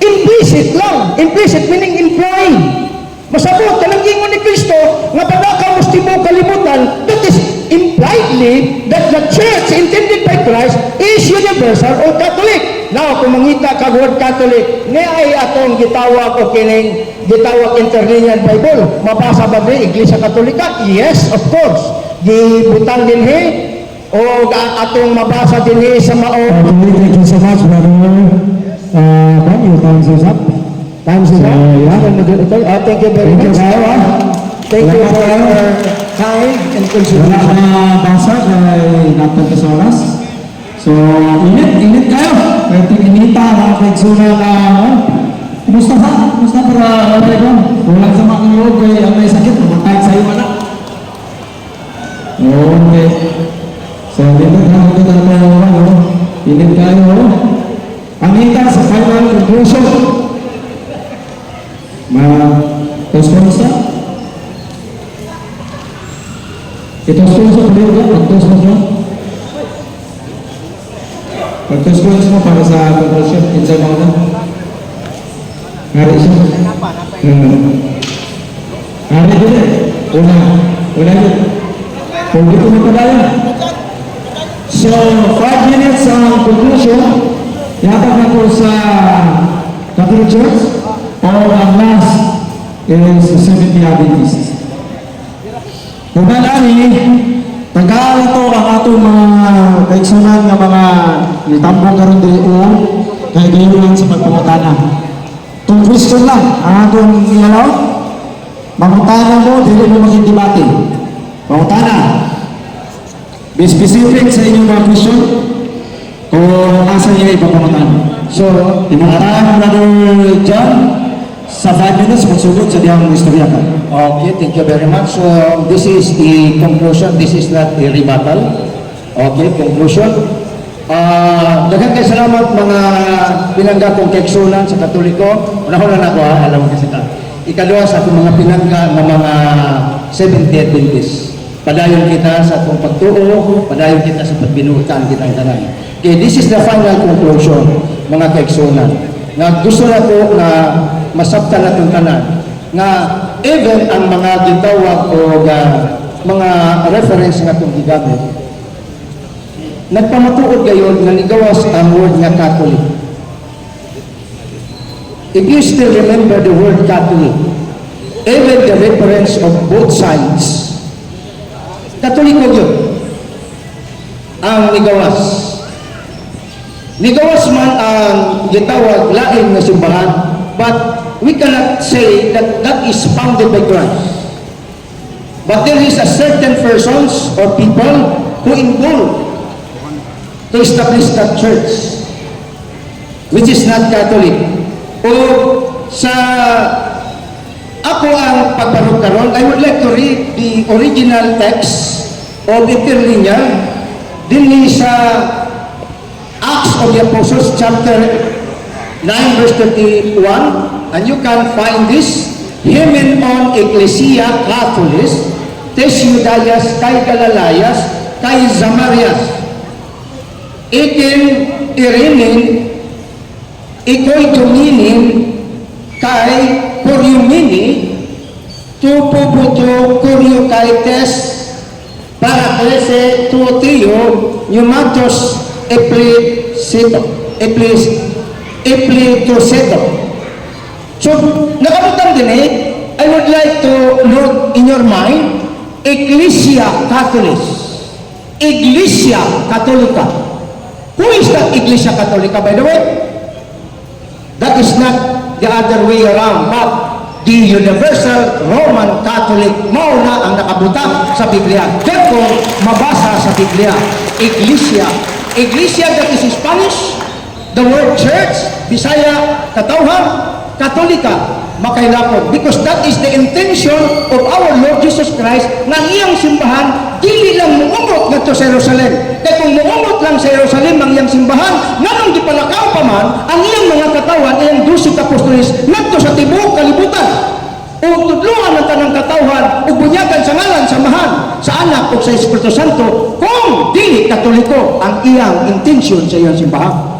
Implicit lang. Implicit meaning implied. Masabot, kanang gingon ni Kristo, nga padaka musti mo kalimutan, that is impliedly that the church intended by Christ is universal or Catholic. Now, kung mangita ka word Catholic, ni ay atong gitawag o kining gitawag interlinear Bible. Mabasa ba din Iglesia Katolika? Yes, of course. Gibutang din o atong mabasa din sa mao. Thank you so much, brother. Daniel, time is up. Time is up. Yeah. Thank you very much. Thank you for your time and Wala consideration. na basa kay Dr. Casoras. So, init kayo. Kaya tinginita na kagsuna na, kumusta sa? Kumusta para ano ko? Walang sama ng loob kay ang may sakit. Mamatay sa iyo anak. Okay. So, dito tayo. Init kayo. Ang ita sa final conclusion. Tos-tos na? Tos-tos na pala ba? Tos-tos na? Tos-tos mo para sa conclusion. Inside mo na? Hari siya? Hari din eh. Una yun. Kung dito mo padaya. So, 5 minutes ang conclusion. Yatag na po sa Catholic Church. Or ang last is Seventh-day Adventist. Kung ani, tagaan ito ang atong mga kaigsunan nga mga nitambong karon diri o kay gayunan sa pagpangutana. Kung question lang ang atong ingalaw, mangutana mo, dili mo makindibate. Pangutana. Be specific sa inyong mga question kung asa niya ipapangutana. So, imantahan Brother John sa 5 minutes magsugod sa diyang istorya ka. Okay, thank you very much. So, this is the conclusion. This is not a rebuttal. Okay, conclusion. Daghang kay salamat mga pinangga kong kaigsunan sa Katoliko. Una-una na ako alam mo kasi ka. Ikaduha sa akong mga pinangga ng mga Seventh-day Adventist. Padayon kita sa atong pagtuo, padayon kita sa pagbinutan kita ang tanan. Okay, this is the final conclusion, mga kaigsunan. Nga gusto na po na masabtan na itong tanan. Nga even ang mga gitawag o mga reference nga itong gigamit, nagpamatuod gayon na nigawas ang word nga Catholic. If you still remember the word Catholic, even the reference of both sides, Katoliko yun ang nigawas. Nigawas man ang gitawag lain nga simbahan, but we cannot say that that is founded by Christ. But there is a certain persons or people who involved to establish that church, which is not Catholic. O sa ako ang pagbarog karon, I would like to read the original text of Interlinear dinhi sa of the Apostles, chapter 9, verse 31, and you can find this, Hymen on Ecclesia Catholis, tes Judaias, kai Galilayas, kai Zamarias, ikin irinin, iko'y duminin, kai Coriumini, tupubuto Coriokaites, para klese tuotrio, Numatos Eplitoseto. So, nakabutan din I would like to note in your mind, Ecclesia Catholis. Iglesia Catholica. Who is that Iglesia Catholica, by the way? That is not the other way around, but the Universal Roman Catholic mauna ang nakabuta sa Biblia. Therefore, mabasa sa Biblia. Iglesia. Iglesia, that is Spanish. The word church, Bisaya, katawhan, Katolika, makailapon. Because that is the intention of our Lord Jesus Christ na iyang simbahan, dili lang muumot ngadto sa Jerusalem. Kaya kung muumot lang sa Jerusalem ang iyang simbahan, nganong gipalakaw pa man, ang iyang mga katawan, iyang 12 apostoles, ngadto sa tibuok kalibutan. O tudluan ang tanang katawhan, o bunyagan sa ngalan, samahan, sa anak o sa Espiritu Santo, kung dili katoliko ang iyang intention sa iyang simbahan.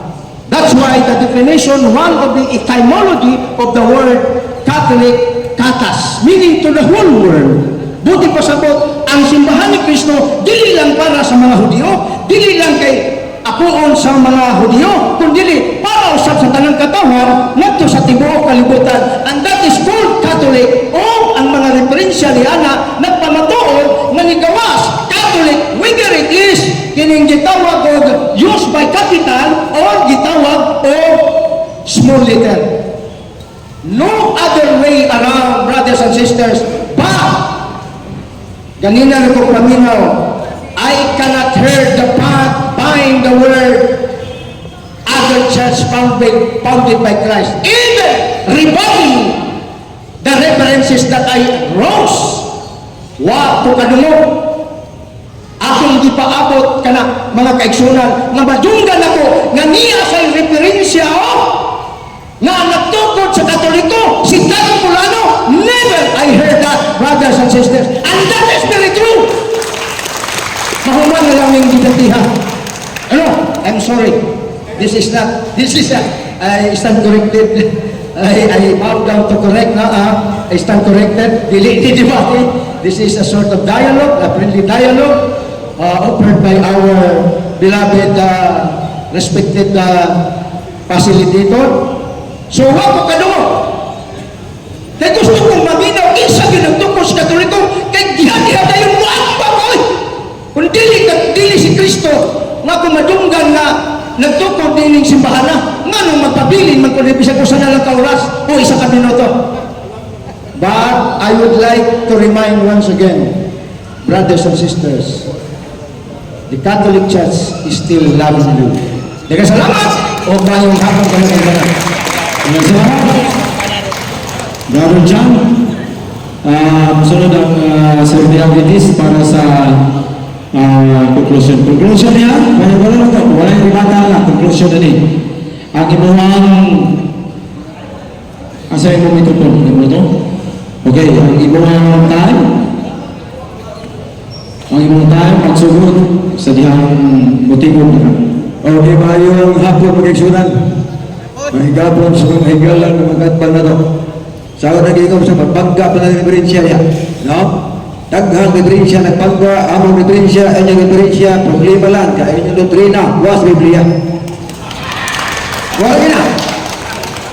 That's why the definition, one of the etymology of the word Catholic, katas, meaning to the whole world. Buti pa sabot, ang simbahan ni Kristo, dili lang para sa mga Hudyo, dili lang kay apuon sa mga Hudyo, kundi para usap sa tanang katawhan, ngadto sa tibuok kalibutan. And that is called Catholic, o ang mga referensya ni Ana, nagpamatuod, nga ni gawas, Catholic, whether it is kining gitawag og used by capital or gitawag og small letter. No other way around, brothers and sisters, but ganina rin kong paminaw, I cannot hear the path behind the word other church founded by Christ, even rebuting the references that I rose. Wa to kadungog akong gipaabot kana mga kaigsunan nga madunggan ako nga niya sa referensya nga nagtukod sa Katoliko si Dato Pulano. Never I heard that, brothers and sisters, and that is very true. Mahuman na lang yung didatihan. I'm sorry, this is I stand corrected. I bow down to correct na I stand corrected. Dili debate. This is a sort of dialogue, a friendly dialogue offered by our beloved respected facilitator. So wa ko kadungog. Kaya gusto kong maminaw isa ginagtukos sa Katoliko kay giha-giha tayong muang pa ko. Kung dili si Kristo nga kung madunggan na nagtukod din ng simbahan na nga nung magpabilin magkunibisag ko sa nalang kauras o isa ka minuto. But I would like to remind once again, brothers and sisters, the Catholic Church is still loving you. Daghang salamat o mayong hapon kayo ng banal. Salamat. Brother John, sunod ang certificates para sa conclusion. Conclusion niya, wala lang ito. Wala yung ibata lang. Conclusion na ni. Ang imuhang asa yung microphone. Ano ito? Okay, ang imuhang time. Ang imuhang time, pagsugod sa dihang motibo na. Okay ba yung hapon mag-eksunan? Mahigapon sa mga higalan ng mga katpan na ito. Sa nag-ikom sa pagbangga pa ng diferensya niya. No? Taghang diferensya, nagpangga, among diferensya, inyong diferensya, problema lang, kaya inyong doktrina, was Biblia. Wala na.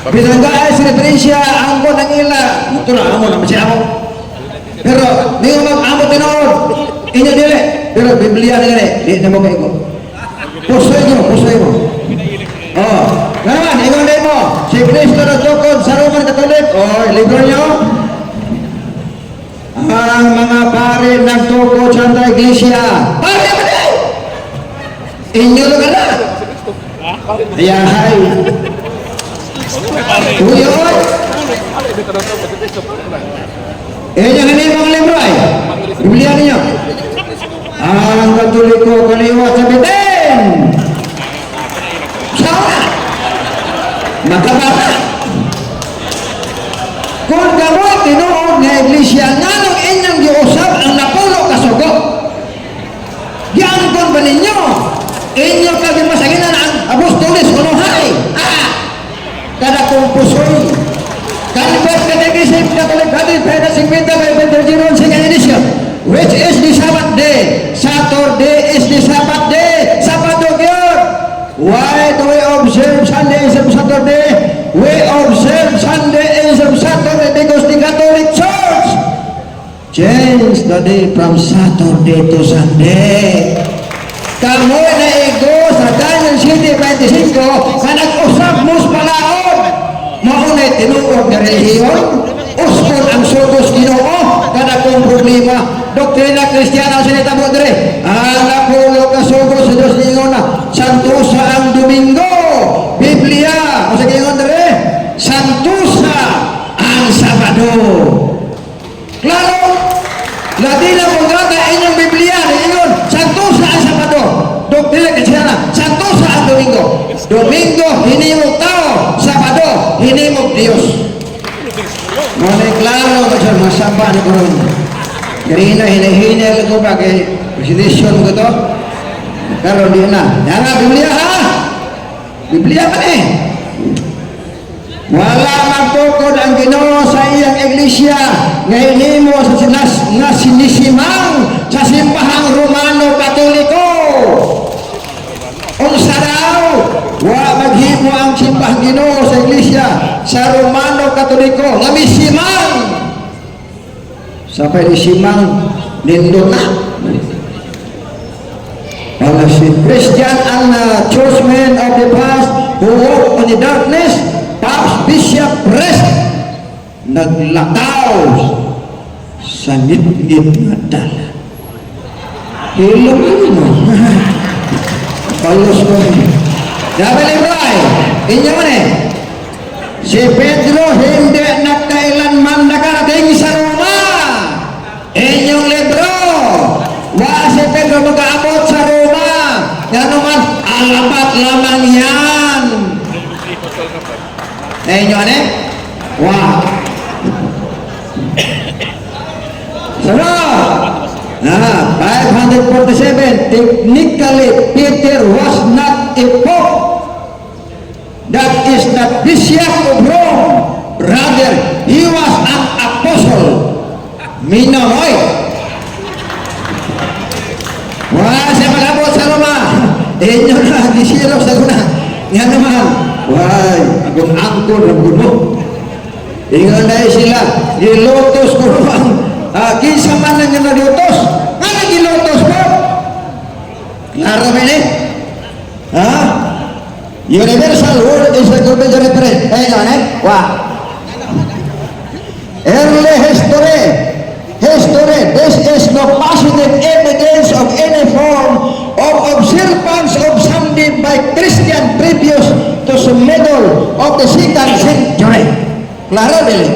Pinanggaan sa diferensya, ang ko ng ila, ito na, amo naman siya ako. Pero, hindi mo mag-amo tinood, inyo dili. Pero Biblia na gani, di na mo kayo ko. Pusoy mo. Oh, naman, ingon din mo, si Kristo nagtukod sa Roman Catholic, libro nyo, ang mga pare nagtukod sa Santa Iglesia. Pare mo din! Inyo lang na! Ayahay! Uyoy! Inyo na yung mga libro ay, Biblia ninyo. Ang Katoliko kaliwat sa bitin! Sa Magkabata. Kung kamoy tinuod nga iglesia, nganong inyong giusap ang napulo kasugo? Giangkon ba ninyo? Inyo kagimasaginan ang apostolis unuhay. Kada kumpusoy. Convert Catechism Catholic Hadith Pena 50 by Pentecost second edition. Which is the Sabbath day? Saturday is the Sabbath day. Sabado yun. Why do we observe Sunday is of Saturday? We observe Sunday is of Saturday because the Catholic Church changed the day from Saturday to Sunday. Kamoy na igo sa Daniel City 25 na nag-usap mos palaon. Maunay tinuod na relihiyon. Uskon ang sugos Ginoo kada kong problema. Doktrina Kristiyana sa nitabo dire. Ang napulo ka sugos sa Diyos ningon na Santusa ang Domingo. Biblia o sa gingon dire. Santusa ang Sabado. Klaro. Labi na mong gata inyong Biblia ningon Santusa ang Sabado. Doktrina Kristiyana Santusa ang Domingo. Domingo hinimog tao. Sabado hinimog Dios. Muna klaro ko sa masamba ni Koron. Karina hinahinel ko ba kay presidensyon ko to? Pero di na. Yan nga, Biblia ha? Biblia pa eh. Wala magtukod ang Ginoo sa iyang iglesia. Ngayon mo sa sinas nga sinisimang sa simbahang Romano Katoliko. Unsa daw? Wa maghimo ang simbahang Ginoo sa iglesia sa Romano Katoliko nga misimang. Sa pag-isimang nindot na. Wala si Christian and churchmen of the past who walk on the darkness, Pops, Bishop, Priest, naglakaw sa ngit-ngit na dala. Hilong mo. Palos mo. Dabali Bray, inyo man eh. Si Pedro hindi nagkailanman nakarating sa Roma. Inyong libro. Wa si Pedro mag-aabot sa Roma. Yan naman, alamat lamang yan. Inyo eh? Wow. Sunod. 547. Technically, Peter was not a pope. That is not Bishop of Rome. Rather, he was an apostle. Minamoy. Wah, siya mag-abot sa Roma. Inyo na, disirok sa kuna. Nga naman, why, akong angkor ng gulo. Ingon na sila, gilotos ko naman. Kinsa man na nga nalutos. Nga gilotos mo? Klaro ba ini? Ha? Universal word is a good reference. Ayun, wah. Early history. This is no positive evidence of any form of observance of Sunday by Christian previous to the middle of the 2nd century. Klaro dili?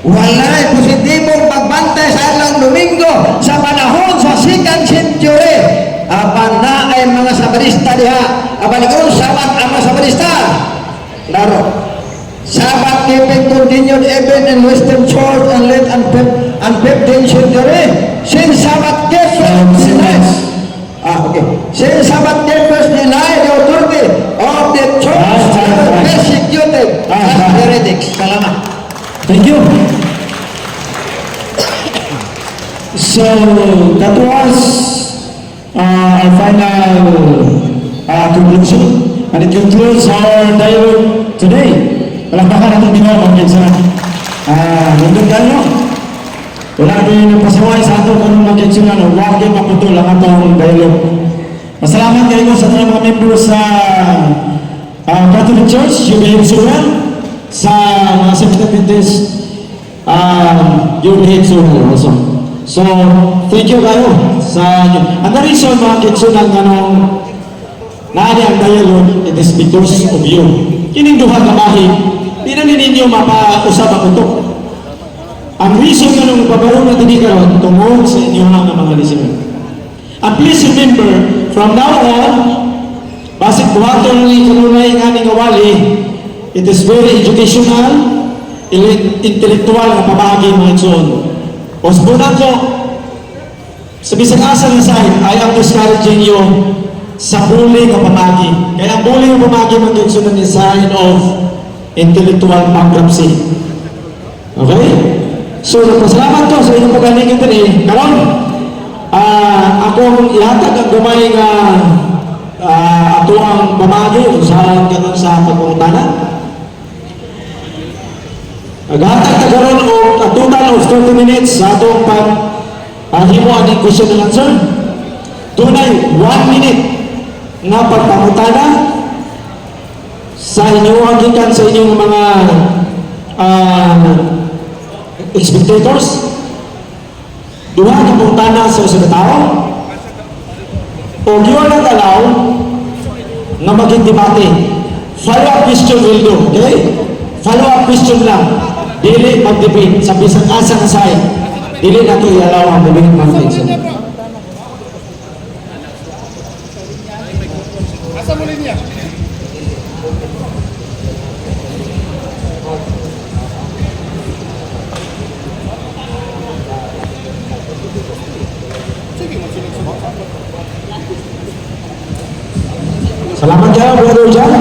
Walay positibong pagbantay sa ilang Domingo sa panahon sa 2nd century. Apan na ay mga Sabarista diha. Apan ikaw, sabat ang mga Sabarista. Klaro. Sabbath keeping continued even in Western Church and late and 15th century. Since Sabbath keepers denied, since Sabbath keepers denied the authority of the church and persecuted as heretics. Salamat. Thank you. So that was our final conclusion, and it concludes our dialogue today. Palakpakan natin Ginoo mga kinsa. Nandun kayo. Wala din nagpasaway sa ato kung mga kinsa na huwag yung maputol ang atong dialogue. Masalamat kayo sa ating mga members sa Catholic Church. You behave so well. Sa mga Seventh-Adventist, you behave so well also. So, thank you kayo sa inyo. And the reason mga kinsa ng naadi ang dialogue, it is because of you. Kining duha ka bahin, di na ninyo mapausap ang ito. Ang reason nga nung pabarong natin di karon tungod sa inyo nga mga listener. And please remember, from now on, basig buhaton ni kanunay nga ni Ngawali, It is very educational, intellectual na pamagi mga igsoon. O sabunan ko, sa bisag asa ng side, I am discouraging you sa bullying o pamagi. Kaya ang bullying o pamagi mga igsoon is sign of intellectual bankruptcy. Okay? So, nagpasalamat ko sa inyong pag-anigin din eh. Karon, akong ihatag ang gamay nga ato ang pamagi usahan karon sa pagpangutana. Naghatag ta karon og a total of 30 minutes sa atong himo aning question and answer. Dunay 1 minute nga pagpangutana sa inyong gikan sa inyong mga spectators. Duha ka pangutana sa usa ka tawo. O yun ang alaw na maging debate. Follow-up question will do, okay? Follow-up question lang. Dili mag-debate sa bisang asa na side. Dili na ito i-allow ang debate mag-debate. Asa mo linya? Salamat ya, Brother John.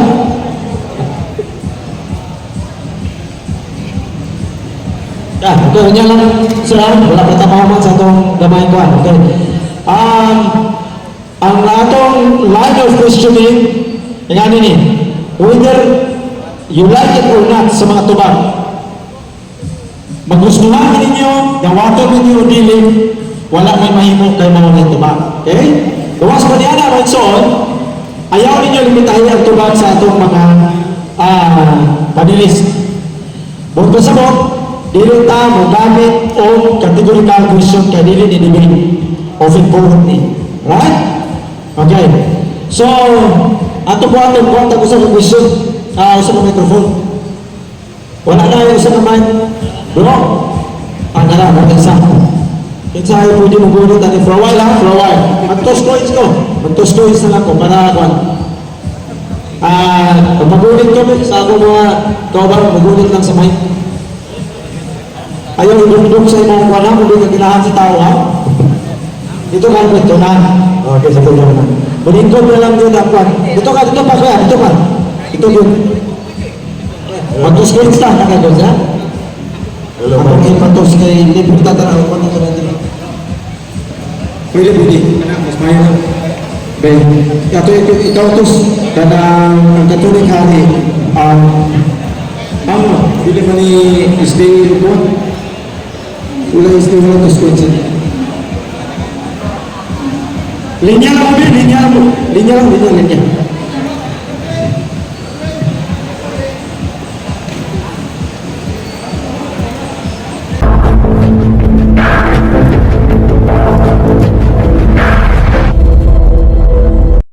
Okay, hanya lang sila, wala pa tamaman sa itong gamay ko. Okay. Ang atong line of questioning, yan ni, whether you like it or not sa mga tubag, magustuhan ninyo, gawato ninyo o dili, wala may mahimo kay mga tubag. Okay? Gawas pa niya na, Ronson, ayaw ninyo limitahin ang tubag sa itong mga panilis. Buong pasabot, dili ta mo gamit o categorical question kay dili ni debate of importantly. Right? Okay. So, ato po sa question, sa microphone. Wala na yung isa naman. Bro, na, mag-isa. Kinsa ay pwede mo gunit natin for a while ha, for a while. Mag-toss coins ko. Mag-toss coins na lang ko para ako. Pag magunit ko sa ako mga kauban, magunit lang sa mic. Ayaw idong-dong sa imong kuwan ha, hindi ka kinahan sa tao ha. Dito ka ito na. Okay, sa ito na. Buningkod na lang yun ako. Dito ka pa kaya, dito ka. Ito yun. Mag-toss coins na, nakagod ha. Ang ipatos kay Libre tatanaw ko nito natin. Pwede. Mas mayo lang. Ben, ikaw tos ang katulik hari hindi man ni SDA ko. Wala SDA wala tos ko dyan. Linya lang.